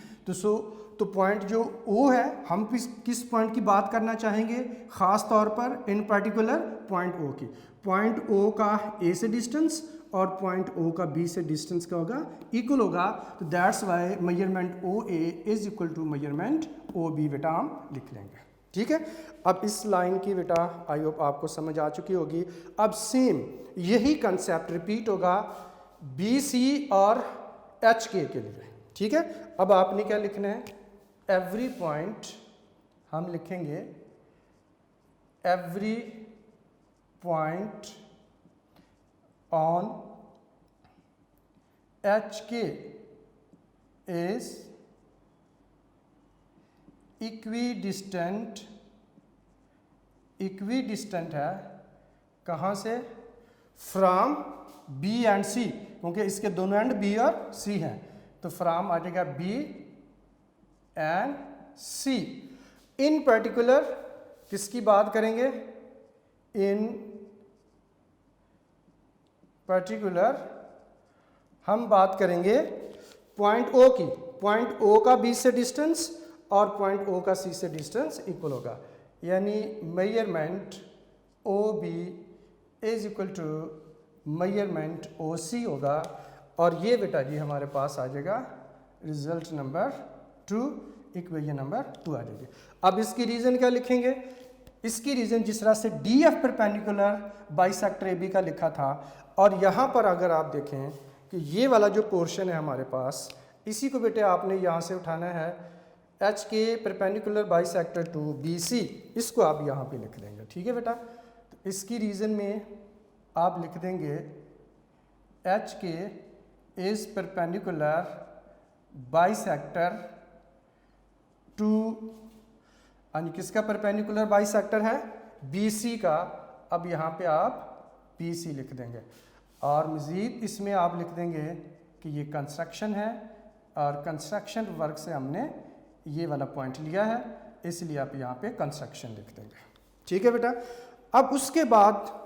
तो पॉइंट जो ओ है, हम किस पॉइंट की बात करना चाहेंगे ख़ास तौर पर, इन पर्टिकुलर पॉइंट ओ की। पॉइंट ओ का ए से डिस्टेंस और पॉइंट ओ का बी से डिस्टेंस क्या होगा, इक्वल होगा। तो that's why measurement O A is equal to measurement O B बेटा हम लिख लेंगे, ठीक है। अब इस लाइन की बेटा आई होप आपको समझ आ चुकी होगी। अब सेम यही कंसेप्ट रिपीट होगा बी सी और एच के लिए, ठीक है। अब आपने क्या लिखना है, एवरी पॉइंट हम लिखेंगे एवरी पॉइंट ऑन एच के इज इक्विडिस्टेंट है कहाँ से, फ्रॉम बी एंड सी, क्योंकि इसके दोनों एंड बी और सी हैं। तो फ्रॉम आ जाएगा B and C. In particular किसकी बात करेंगे, इन पर्टिकुलर हम बात करेंगे पॉइंट ओ की। पॉइंट ओ का बी से डिस्टेंस और पॉइंट ओ का सी से डिस्टेंस इक्वल होगा, यानी measurement O B is equal to measurement O C होगा। और ये बेटा जी हमारे पास आ जाएगा रिजल्ट नंबर 2, इक्वेशन नंबर 2 आ जाएगी। अब इसकी रीज़न क्या लिखेंगे, इसकी रीज़न जिस तरह से D F perpendicular bisector A B का लिखा था, और यहाँ पर अगर आप देखें कि ये वाला जो पोर्शन है हमारे पास, इसी को बेटे आपने यहाँ से उठाना है, H K perpendicular bisector to B C, इसको आप यहाँ पे लिख देंगे, ठीक है बेटा। तो इसकी रीज़न में आप लिख देंगे एच के इज़ परपेंडिकुलर बाइसेक्टर टू, यानी किसका परपेंडिकुलर बाइसेक्टर है, बी सी का। अब यहाँ पे आप बी सी लिख देंगे और मज़ीद इसमें आप लिख देंगे कि ये कंस्ट्रक्शन है और कंस्ट्रक्शन वर्क से हमने ये वाला पॉइंट लिया है, इसलिए आप यहाँ पे कंस्ट्रक्शन लिख देंगे। ठीक है बेटा। अब उसके बाद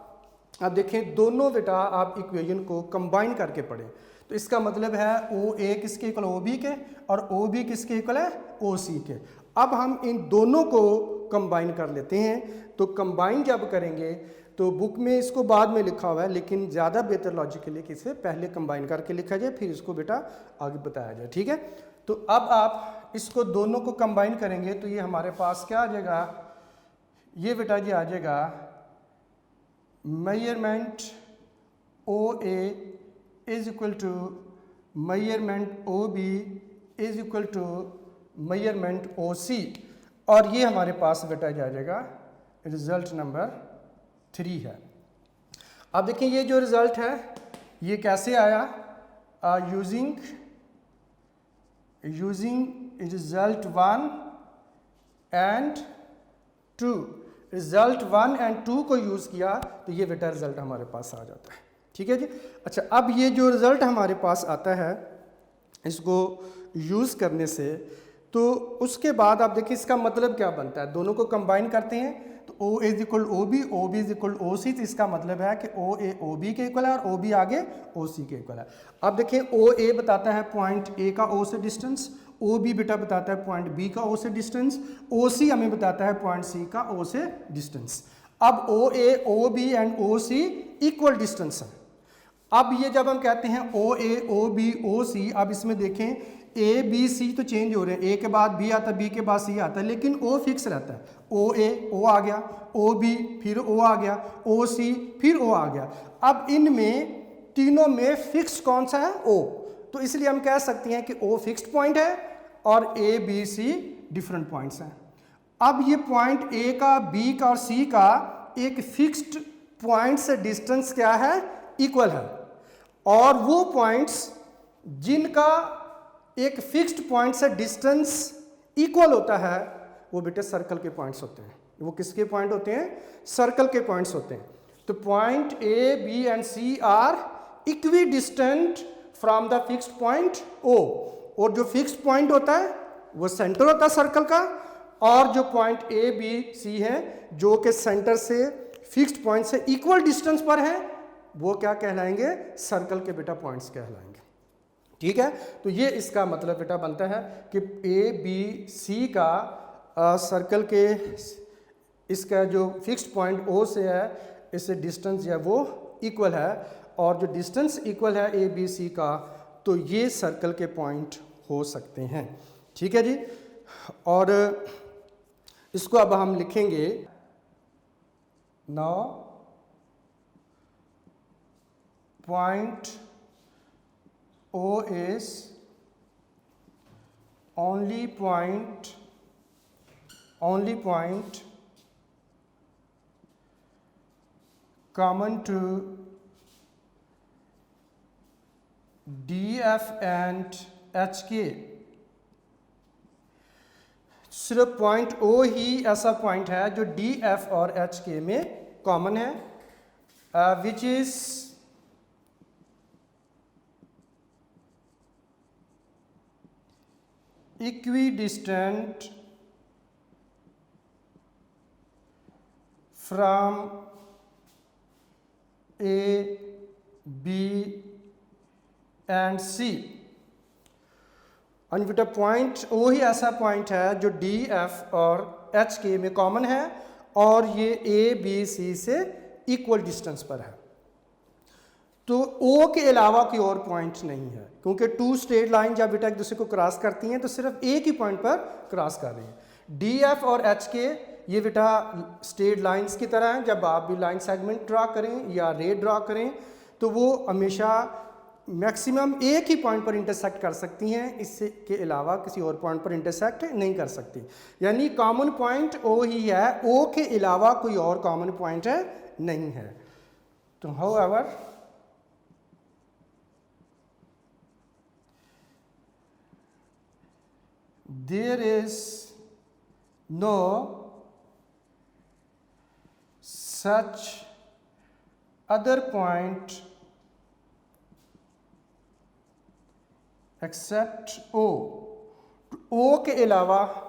अब देखें दोनों बेटा आप इक्वेशन को कंबाइन करके पढ़ें, तो इसका मतलब है ओ ए किसके इक्वल ओ बी के और ओ बी किसके इक्वल है ओ सी के। अब हम इन दोनों को कंबाइन कर लेते हैं। तो कंबाइन जब करेंगे तो बुक में इसको बाद में लिखा हुआ है, लेकिन ज़्यादा बेहतर लॉजिकली कि इसे पहले कंबाइन करके लिखा जाए, फिर इसको बेटा आगे बताया जाए। ठीक है। तो अब आप इसको दोनों को कंबाइन करेंगे तो ये हमारे पास क्या आ जाएगा, ये बेटा जी आ जाएगा measurement O A is equal to measurement O B is equal to measurement O C, और ये हमारे पास बेटा आ जाएगा रिजल्ट नंबर 3 है। अब देखिए ये जो रिजल्ट है ये कैसे आया, using result 1 and 2, result 1 and 2 को यूज़ किया तो ये बेटा रिजल्ट हमारे पास आ जाता है। ठीक है जी। अच्छा, अब ये जो रिजल्ट हमारे पास आता है इसको यूज़ करने से, तो उसके बाद आप देखिए इसका मतलब क्या बनता है, दोनों को कंबाइन करते हैं तो O is equal O B is equal O C, तो इसका मतलब है कि ओ ए ओ बी के इक्वल है और ओ बी आगे ओ सी के इक्वल है। अब देखिए ओ ए बताता है पॉइंट ए का ओ से डिस्टेंस, ओ बी बेटा बताता है पॉइंट बी का ओ से डिस्टेंस, ओ सी हमें बताता है पॉइंट सी का ओ से डिस्टेंस। अब O A O B and O C equal distance है। अब ये जब हम कहते हैं ओ ए ओ बी ओ सी, अब इसमें देखें ए बी सी तो चेंज हो रहे हैं, ए के बाद बी आता है, बी के बाद सी आता है, लेकिन ओ फिक्स रहता है। ओ ए ओ आ गया, ओ बी फिर ओ आ गया, ओ सी फिर ओ आ गया। अब इनमें तीनों में फिक्स्ड कौन सा है, ओ, तो इसलिए हम कह सकते हैं कि ओ फिक्स्ड पॉइंट है और A B C different points हैं। अब ये पॉइंट ए का, बी का और सी का एक फिक्स्ड पॉइंट से डिस्टेंस क्या है, इक्वल है, और वो पॉइंट्स जिनका एक फिक्स्ड पॉइंट से डिस्टेंस इक्वल होता है वो बेटे सर्कल के पॉइंट्स होते हैं। वो किसके पॉइंट होते हैं, सर्कल के पॉइंट्स होते हैं। तो point A B and C are equidistant from the fixed point O, और जो फिक्स्ड पॉइंट होता है वो सेंटर होता है सर्कल का, और जो पॉइंट ए बी सी है जो कि सेंटर से फिक्स्ड पॉइंट से इक्वल डिस्टेंस पर है वो क्या कहलाएंगे, सर्कल के बेटा पॉइंट्स कहलाएंगे। ठीक है। तो ये इसका मतलब बेटा बनता है कि ए बी सी का सर्कल के इसका जो फिक्स्ड पॉइंट ओ से है इससे डिस्टेंस जो है वो इक्वल है, और जो डिस्टेंस इक्वल है ए बी सी का तो ये सर्कल के पॉइंट हो सकते हैं। ठीक है जी। और इसको अब हम लिखेंगे now point O is only point common to DF and HK। सिर्फ पॉइंट O ही ऐसा पॉइंट है जो DF और HK में कॉमन है, which is equidistant from A, B and C। और बेटा पॉइंट O ही ऐसा पॉइंट है जो D, F और H के में कॉमन है और ये A, B, C से इक्वल डिस्टेंस पर है। तो O के अलावा कोई और पॉइंट नहीं है, क्योंकि टू स्ट्रेट लाइन जब बेटा एक दूसरे को क्रॉस करती हैं तो सिर्फ एक ही पॉइंट पर क्रॉस कर रही हैं। डी एफ और एच के ये बेटा स्ट्रेट लाइंस की तरह हैं। जब आप भी लाइन सेगमेंट ड्रा करें या रे ड्रा करें तो वो हमेशा मैक्सिमम एक ही पॉइंट पर इंटरसेक्ट कर सकती हैं, इससे के अलावा किसी और पॉइंट पर इंटरसेक्ट नहीं कर सकती। यानी कॉमन पॉइंट O ही है, O के अलावा कोई और कॉमन पॉइंट है नहीं है। तो however there is no such other point except O। O के अलावा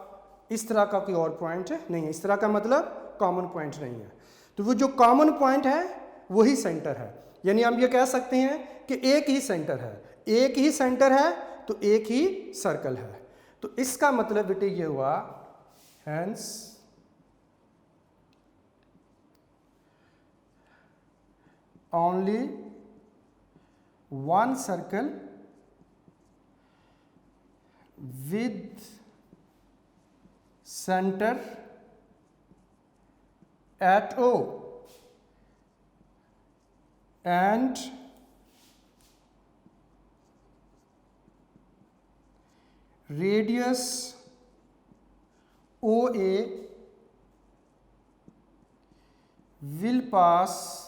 इस तरह का कोई और पॉइंट नहीं है। इस तरह का मतलब कॉमन पॉइंट नहीं है। तो वो जो कॉमन पॉइंट है वही सेंटर है। यानी हम ये कह सकते हैं कि एक ही सेंटर है, एक ही सेंटर है तो एक ही सर्कल है। तो इसका मतलब बेटे ये हुआ hence only one circle with center at O and radius OA will pass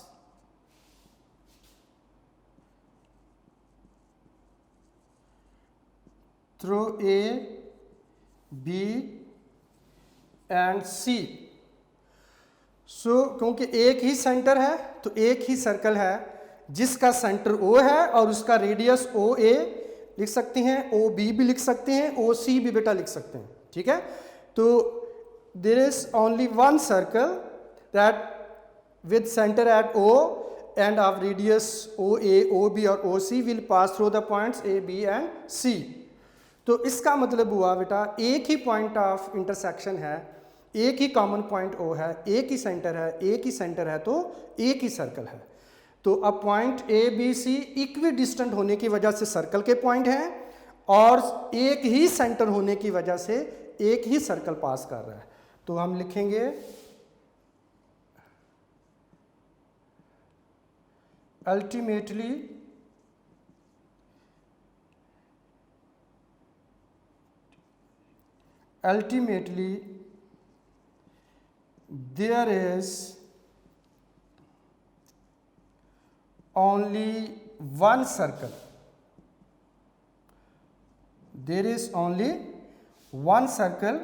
through A, B and C। क्योंकि एक ही सेंटर है तो एक ही सर्कल है जिसका सेंटर O है और उसका रेडियस OA लिख सकते हैं, OB भी लिख सकते हैं, OC भी बेटा लिख सकते हैं। ठीक है, तो there is only one circle that with center at O and of radius OA, OB और OC will pass through the points A, B and C। तो इसका मतलब हुआ बेटा एक ही पॉइंट ऑफ इंटरसेक्शन है, एक ही कॉमन पॉइंट O है, एक ही सेंटर है, एक ही सेंटर है तो एक ही सर्कल है। तो अब point A, B, C equi distant होने की वजह से सर्कल के पॉइंट हैं और एक ही सेंटर होने की वजह से एक ही सर्कल पास कर रहा है। तो हम लिखेंगे ultimately there is only one circle, there is only one circle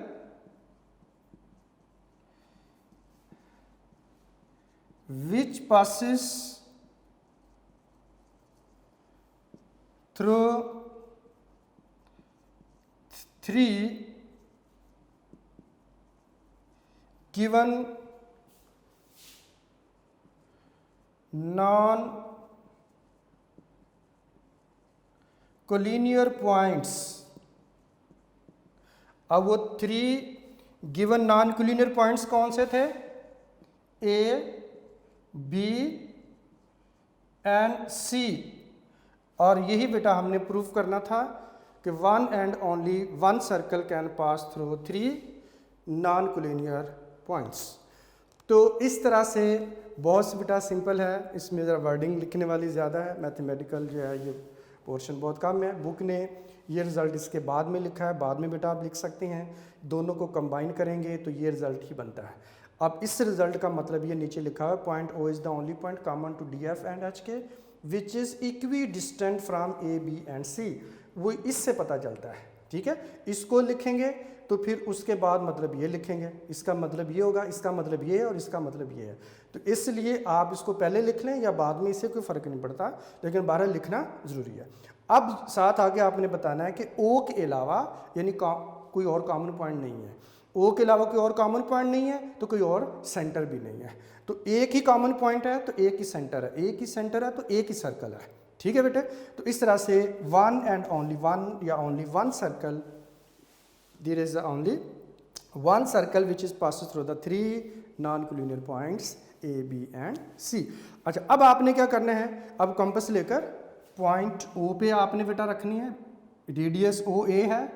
which passes through three given non-collinear points। अब वो three given non collinear points कौन से थे? A, B and C। और यही बेटा हमने प्रूफ करना था कि one and only one circle can pass through three non collinear points. तो इस तरह से बहुत बेटा सिंपल है, इसमें ज़रा वर्डिंग लिखने वाली ज़्यादा है, मैथमेटिकल जो है ये पोर्शन बहुत कम है। बुक ने ये रिज़ल्ट इसके बाद में लिखा है, बाद में बेटा आप लिख सकते हैं, दोनों को कंबाइन करेंगे तो ये रिज़ल्ट ही बनता है। अब इस रिज़ल्ट का मतलब ये नीचे लिखा है point O is the only point common to DF and HK which is equidistant from A, B and C। वो इससे पता चलता है। ठीक है, इसको लिखेंगे तो फिर उसके बाद मतलब ये लिखेंगे, इसका मतलब ये होगा, इसका मतलब ये है और इसका मतलब ये है। तो इसलिए आप इसको पहले लिख लें या बाद में, इससे कोई फ़र्क नहीं पड़ता, लेकिन बारह लिखना ज़रूरी है। अब साथ आगे आपने बताना है कि O के अलावा यानी कोई और कॉमन पॉइंट नहीं है, O के अलावा कोई और कॉमन पॉइंट नहीं है तो कोई और सेंटर भी नहीं है। तो एक ही कॉमन पॉइंट है तो एक ही सेंटर है, एक ही सेंटर है तो एक ही सर्कल है। ठीक है बेटे, तो इस तरह से वन एंड ओनली वन या only one circle, there is only one circle which is passes through the three non-collinear points A, B and C। अच्छा, अब आपने क्या करना है, अब कंपास लेकर पॉइंट O पे आपने बेटा रखनी है, रेडियस OA है,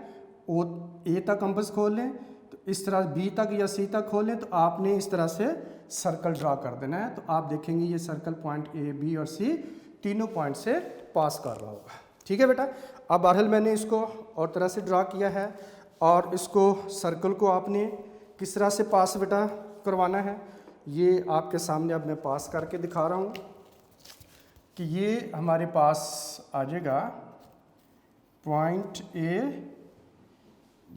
O A तक कंपास खोल लें, तो इस तरह B तक या C तक खोल लें, तो आपने इस तरह से सर्कल ड्रा कर देना है। तो आप देखेंगे ये सर्कल पॉइंट A, B और C तीनों पॉइंट से पास कर रहा होगा। ठीक है बेटा, अब बहरहाल मैंने इसको और तरह से ड्रा किया है और इसको सर्कल को आपने किस तरह से पास बेटा करवाना है। ये आपके सामने अब मैं पास करके दिखा रहा हूँ कि ये हमारे पास आ जाएगा पॉइंट ए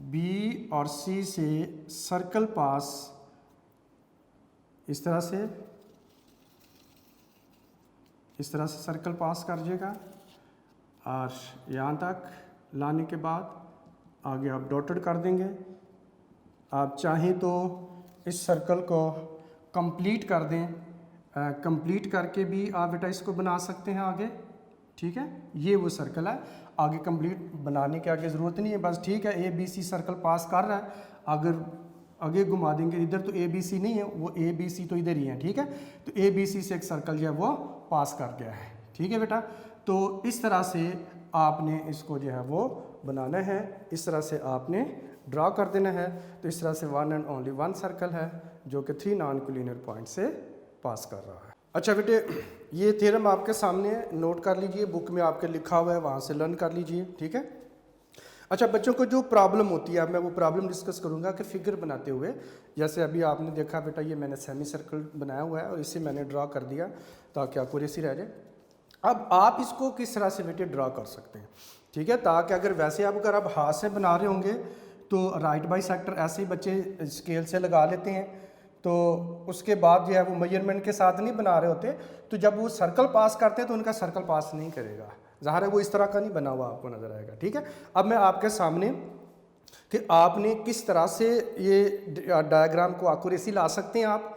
बी और सी से सर्कल पास इस तरह से सर्कल पास कर जाएगा और यहाँ तक लाने के बाद आगे आप डॉटेड कर देंगे। आप चाहें तो इस सर्कल को कंप्लीट कर दें, कंप्लीट करके भी आप बेटा इसको बना सकते हैं आगे, ठीक है। ये वो सर्कल है, आगे कंप्लीट बनाने की आगे ज़रूरत नहीं है, बस ठीक है। ए बी सी सर्कल पास कर रहा है, अगर आगे घुमा देंगे इधर तो ए बी सी नहीं है, वो ए बी सी तो इधर ही है, ठीक है। तो ए बी सी से एक सर्कल जो है वो पास कर गया है, ठीक है बेटा। तो इस तरह से आपने इसको जो है वो बनाना है, इस तरह से आपने ड्रा कर देना है। तो इस तरह से one and only one circle है जो कि 3 नॉन कोलिनियर पॉइंट से पास कर रहा है। अच्छा बेटे, ये थ्योरम आपके सामने नोट कर लीजिए, बुक में आपके लिखा हुआ है, वहाँ से लर्न कर लीजिए, ठीक है। अच्छा बच्चों को जो प्रॉब्लम होती है, अब मैं वो प्रॉब्लम डिस्कस करूँगा कि फिगर बनाते हुए, जैसे अभी आपने देखा बेटा ये मैंने सेमी सर्कल बनाया हुआ है और इसे मैंने ड्रा कर दिया ताकि एक्यूरेसी रह जाए। अब आप इसको किस तरह से बेटे ड्रा कर सकते हैं, ठीक है, ताकि अगर वैसे अगर आप हाथ से बना रहे होंगे तो राइट बाई सेक्टर ऐसे ही बच्चे स्केल से लगा लेते हैं, तो उसके बाद जो है वो मेजरमेंट के साथ नहीं बना रहे होते, तो जब वो सर्कल पास करते हैं तो उनका सर्कल पास नहीं करेगा, ज़ाहिर है वो इस तरह का नहीं बना हुआ आपको नज़र आएगा, ठीक है। अब मैं आपके सामने कि आपने किस तरह से ये डायग्राम को एक्यूरेसी ला सकते हैं आप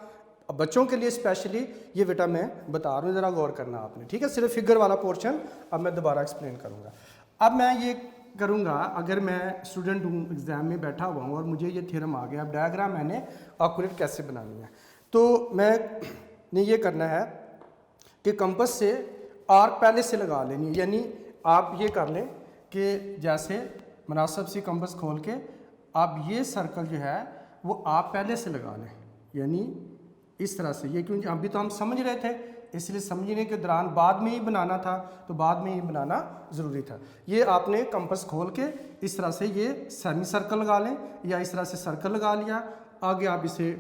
बच्चों के लिए स्पेशली, ये बेटा मैं बता रहा हूँ, ज़रा गौर करना आपने, ठीक है। सिर्फ फिगर वाला पोर्शन अब मैं दोबारा एक्सप्लेन करूँगा। अब मैं ये करूँगा, अगर मैं स्टूडेंट हूँ, एग्ज़ाम में बैठा हुआ हूँ और मुझे ये थ्योरम आ गया, अब डायग्राम मैंने एक्यूरेट कैसे बनानी है, तो मैंने ये करना है कि कंपास से आर्क पहले से लगा लेनी है। यानी आप ये कर लें कि जैसे मुनासिब सी कंपास खोल के आप ये सर्कल जो है वो आप पहले से लगा लें, यानी इस तरह से। ये क्योंकि अभी तो हम समझ रहे थे, इसलिए समझने के दौरान बाद में ही बनाना था, तो बाद में ही बनाना ज़रूरी था। ये आपने कंपास खोल के इस तरह से ये सेमी सर्कल लगा लें, या इस तरह से सर्कल लगा लिया, आगे आप इसे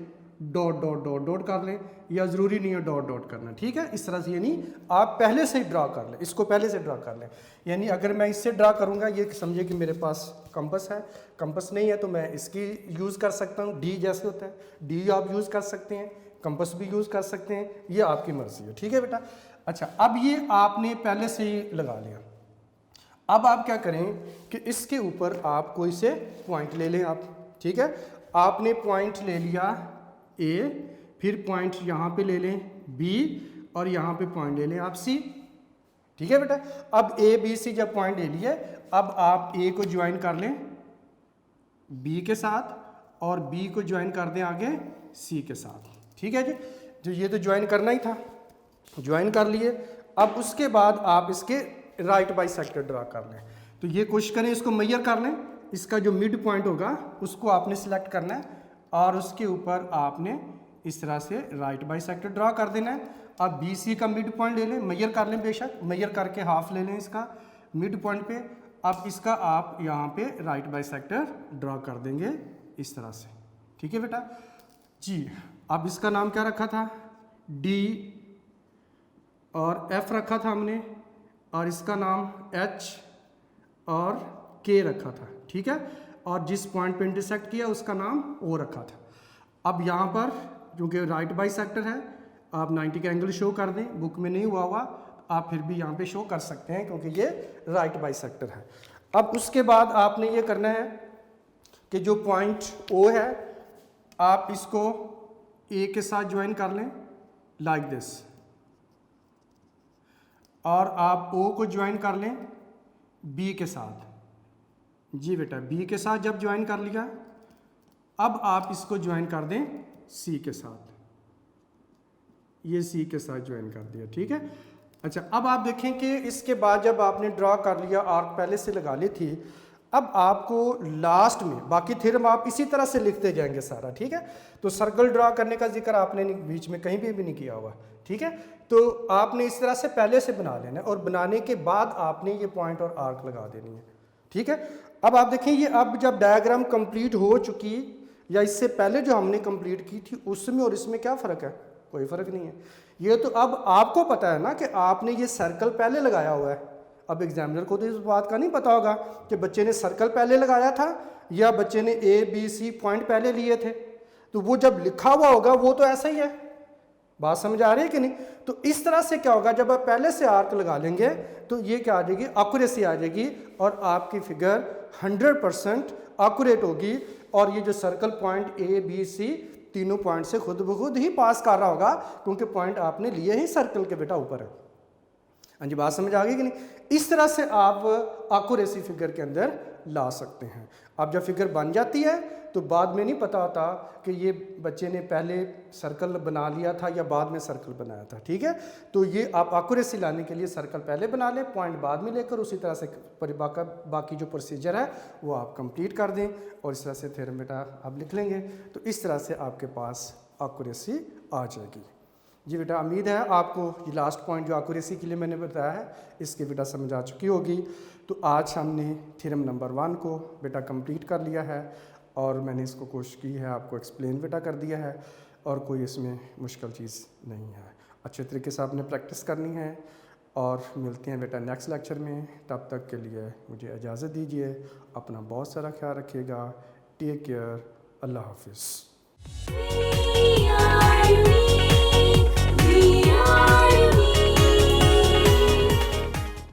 डॉट डॉट डॉट डॉट कर लें, या ज़रूरी नहीं है डॉट डॉट करना, ठीक है। इस तरह से यानी आप पहले से ही ड्रा कर लें, इसको पहले से ड्रा कर लें। यानी अगर मैं इससे ड्रा करूँगा, ये समझिए कि मेरे पास कंपास है, कंपास नहीं है तो मैं इसकी यूज़ कर सकता हूँ, डी जैसे होता है, डी आप यूज़ कर सकते हैं, कंपास भी यूज़ कर सकते हैं, ये आपकी मर्ज़ी है, ठीक है बेटा। अच्छा, अब ये आपने पहले से ही लगा लिया। अब आप क्या करें कि इसके ऊपर आप कोई से पॉइंट ले लें आप, ठीक है। आपने पॉइंट ले लिया ए, फिर पॉइंट यहाँ पे ले लें बी, और यहाँ पे पॉइंट ले लें आप सी, ठीक है बेटा। अब ए बी सी जब पॉइंट ले लिए, अब आप ए को ज्वाइन कर लें बी के साथ, और बी को ज्वाइन कर दें आगे सी के साथ, ठीक है जी। जो ये तो ज्वाइन करना ही था, ज्वाइन कर लिए। अब उसके बाद आप इसके राइट बाई सेक्टर ड्रा कर लें। तो ये कोशिश करें इसको मेजर कर लें, इसका जो मिड पॉइंट होगा उसको आपने सिलेक्ट करना है, और उसके ऊपर आपने इस तरह से राइट बाई सेक्टर ड्रा कर देना है। अब बी सी का मिड पॉइंट ले लें, मेजर कर लें, बेशक मेजर करके हाफ ले लें इसका मिड पॉइंट पे। अब इसका आप यहाँ पे राइट बाई सेक्टर ड्रा कर देंगे इस तरह से, ठीक है बेटा जी। अब इसका नाम क्या रखा था, डी, और एफ रखा था हमने, और इसका नाम एच और के रखा था, ठीक है। और जिस पॉइंट पे इंटरसेक्ट किया उसका नाम ओ रखा था। अब यहाँ पर क्योंकि राइट बाई सेक्टर है, आप 90 का एंगल शो कर दें, बुक में नहीं हुआ आप फिर भी यहाँ पे शो कर सकते हैं क्योंकि ये राइट बाई सेक्टर है। अब उसके बाद आपने ये करना है कि जो पॉइंट ओ है आप इसको ए के साथ ज्वाइन कर लें लाइक दिस, और आप ओ को ज्वाइन कर लें बी के साथ। जी बेटा, बी के साथ जब ज्वाइन कर लिया, अब आप इसको ज्वाइन कर दें सी के साथ, ये सी के साथ ज्वाइन कर दिया, ठीक है। अच्छा, अब आप देखें कि इसके बाद जब आपने ड्रा कर लिया, आर्क पहले से लगा ली थी, अब आपको लास्ट में बाकी थ्योरम आप इसी तरह से लिखते जाएंगे सारा, ठीक है। तो सर्कल ड्रा करने का जिक्र आपने बीच में कहीं भी नहीं किया हुआ, ठीक है। तो आपने इस तरह से पहले से बना लेना है, और बनाने के बाद आपने ये पॉइंट और आर्क लगा देनी है, ठीक है। अब आप देखें ये अब जब डायग्राम कंप्लीट हो चुकी, या इससे पहले जो हमने कंप्लीट की थी उसमें और इसमें क्या फ़र्क है? कोई फ़र्क नहीं है। ये तो अब आपको पता है ना कि आपने ये सर्कल पहले लगाया हुआ है। अब एग्जामिनर को तो इस बात का नहीं पता होगा कि बच्चे ने सर्कल पहले लगाया था या बच्चे ने ABC पॉइंट पहले लिए थे। तो वो जब लिखा हुआ होगा वो तो ऐसा ही है। बात समझ आ रही है कि नहीं? तो इस तरह से क्या होगा, जब आप पहले से आर्क लगा लेंगे तो ये क्या आ जाएगी, एक्यूरेसी आ जाएगी और आपकी फिगर 100% एक्यूरेट होगी। और ये जो सर्कल पॉइंट ABC तीनों पॉइंट से खुद ब खुद ही पास कर रहा होगा, क्योंकि पॉइंट आपने लिए ही सर्कल के बेटा ऊपर है। हाँ जी, बात समझ आ गई कि नहीं? इस तरह से आप एक्यूरेसी फिगर के अंदर ला सकते हैं। अब जब फिगर बन जाती है तो बाद में नहीं पता होता कि ये बच्चे ने पहले सर्कल बना लिया था या बाद में सर्कल बनाया था। ठीक है, तो ये आप एक्यूरेसी लाने के लिए सर्कल पहले बना लें, पॉइंट बाद में लेकर उसी तरह से बाकी जो प्रोसीजर है वो आप कंप्लीट कर दें और इस तरह से थ्योरम बेटा आप लिख लेंगे। तो इस तरह से आपके पास एक्यूरेसी आ जाएगी। जी बेटा, उम्मीद है आपको ये लास्ट पॉइंट जो एक्यूरेसी के लिए मैंने बताया है इसकी बेटा समझ आ चुकी होगी। तो आज हमने थ्योरम नंबर 1 को बेटा कंप्लीट कर लिया है और मैंने इसको कोशिश की है आपको एक्सप्लेन बेटा कर दिया है और कोई इसमें मुश्किल चीज़ नहीं है। अच्छे तरीके से आपने प्रैक्टिस करनी है और मिलते हैं बेटा नेक्स्ट लेक्चर में। तब तक के लिए मुझे इजाज़त दीजिए। अपना बहुत सारा ख्याल रखिएगा। Take care. अल्लाह हाफिज़।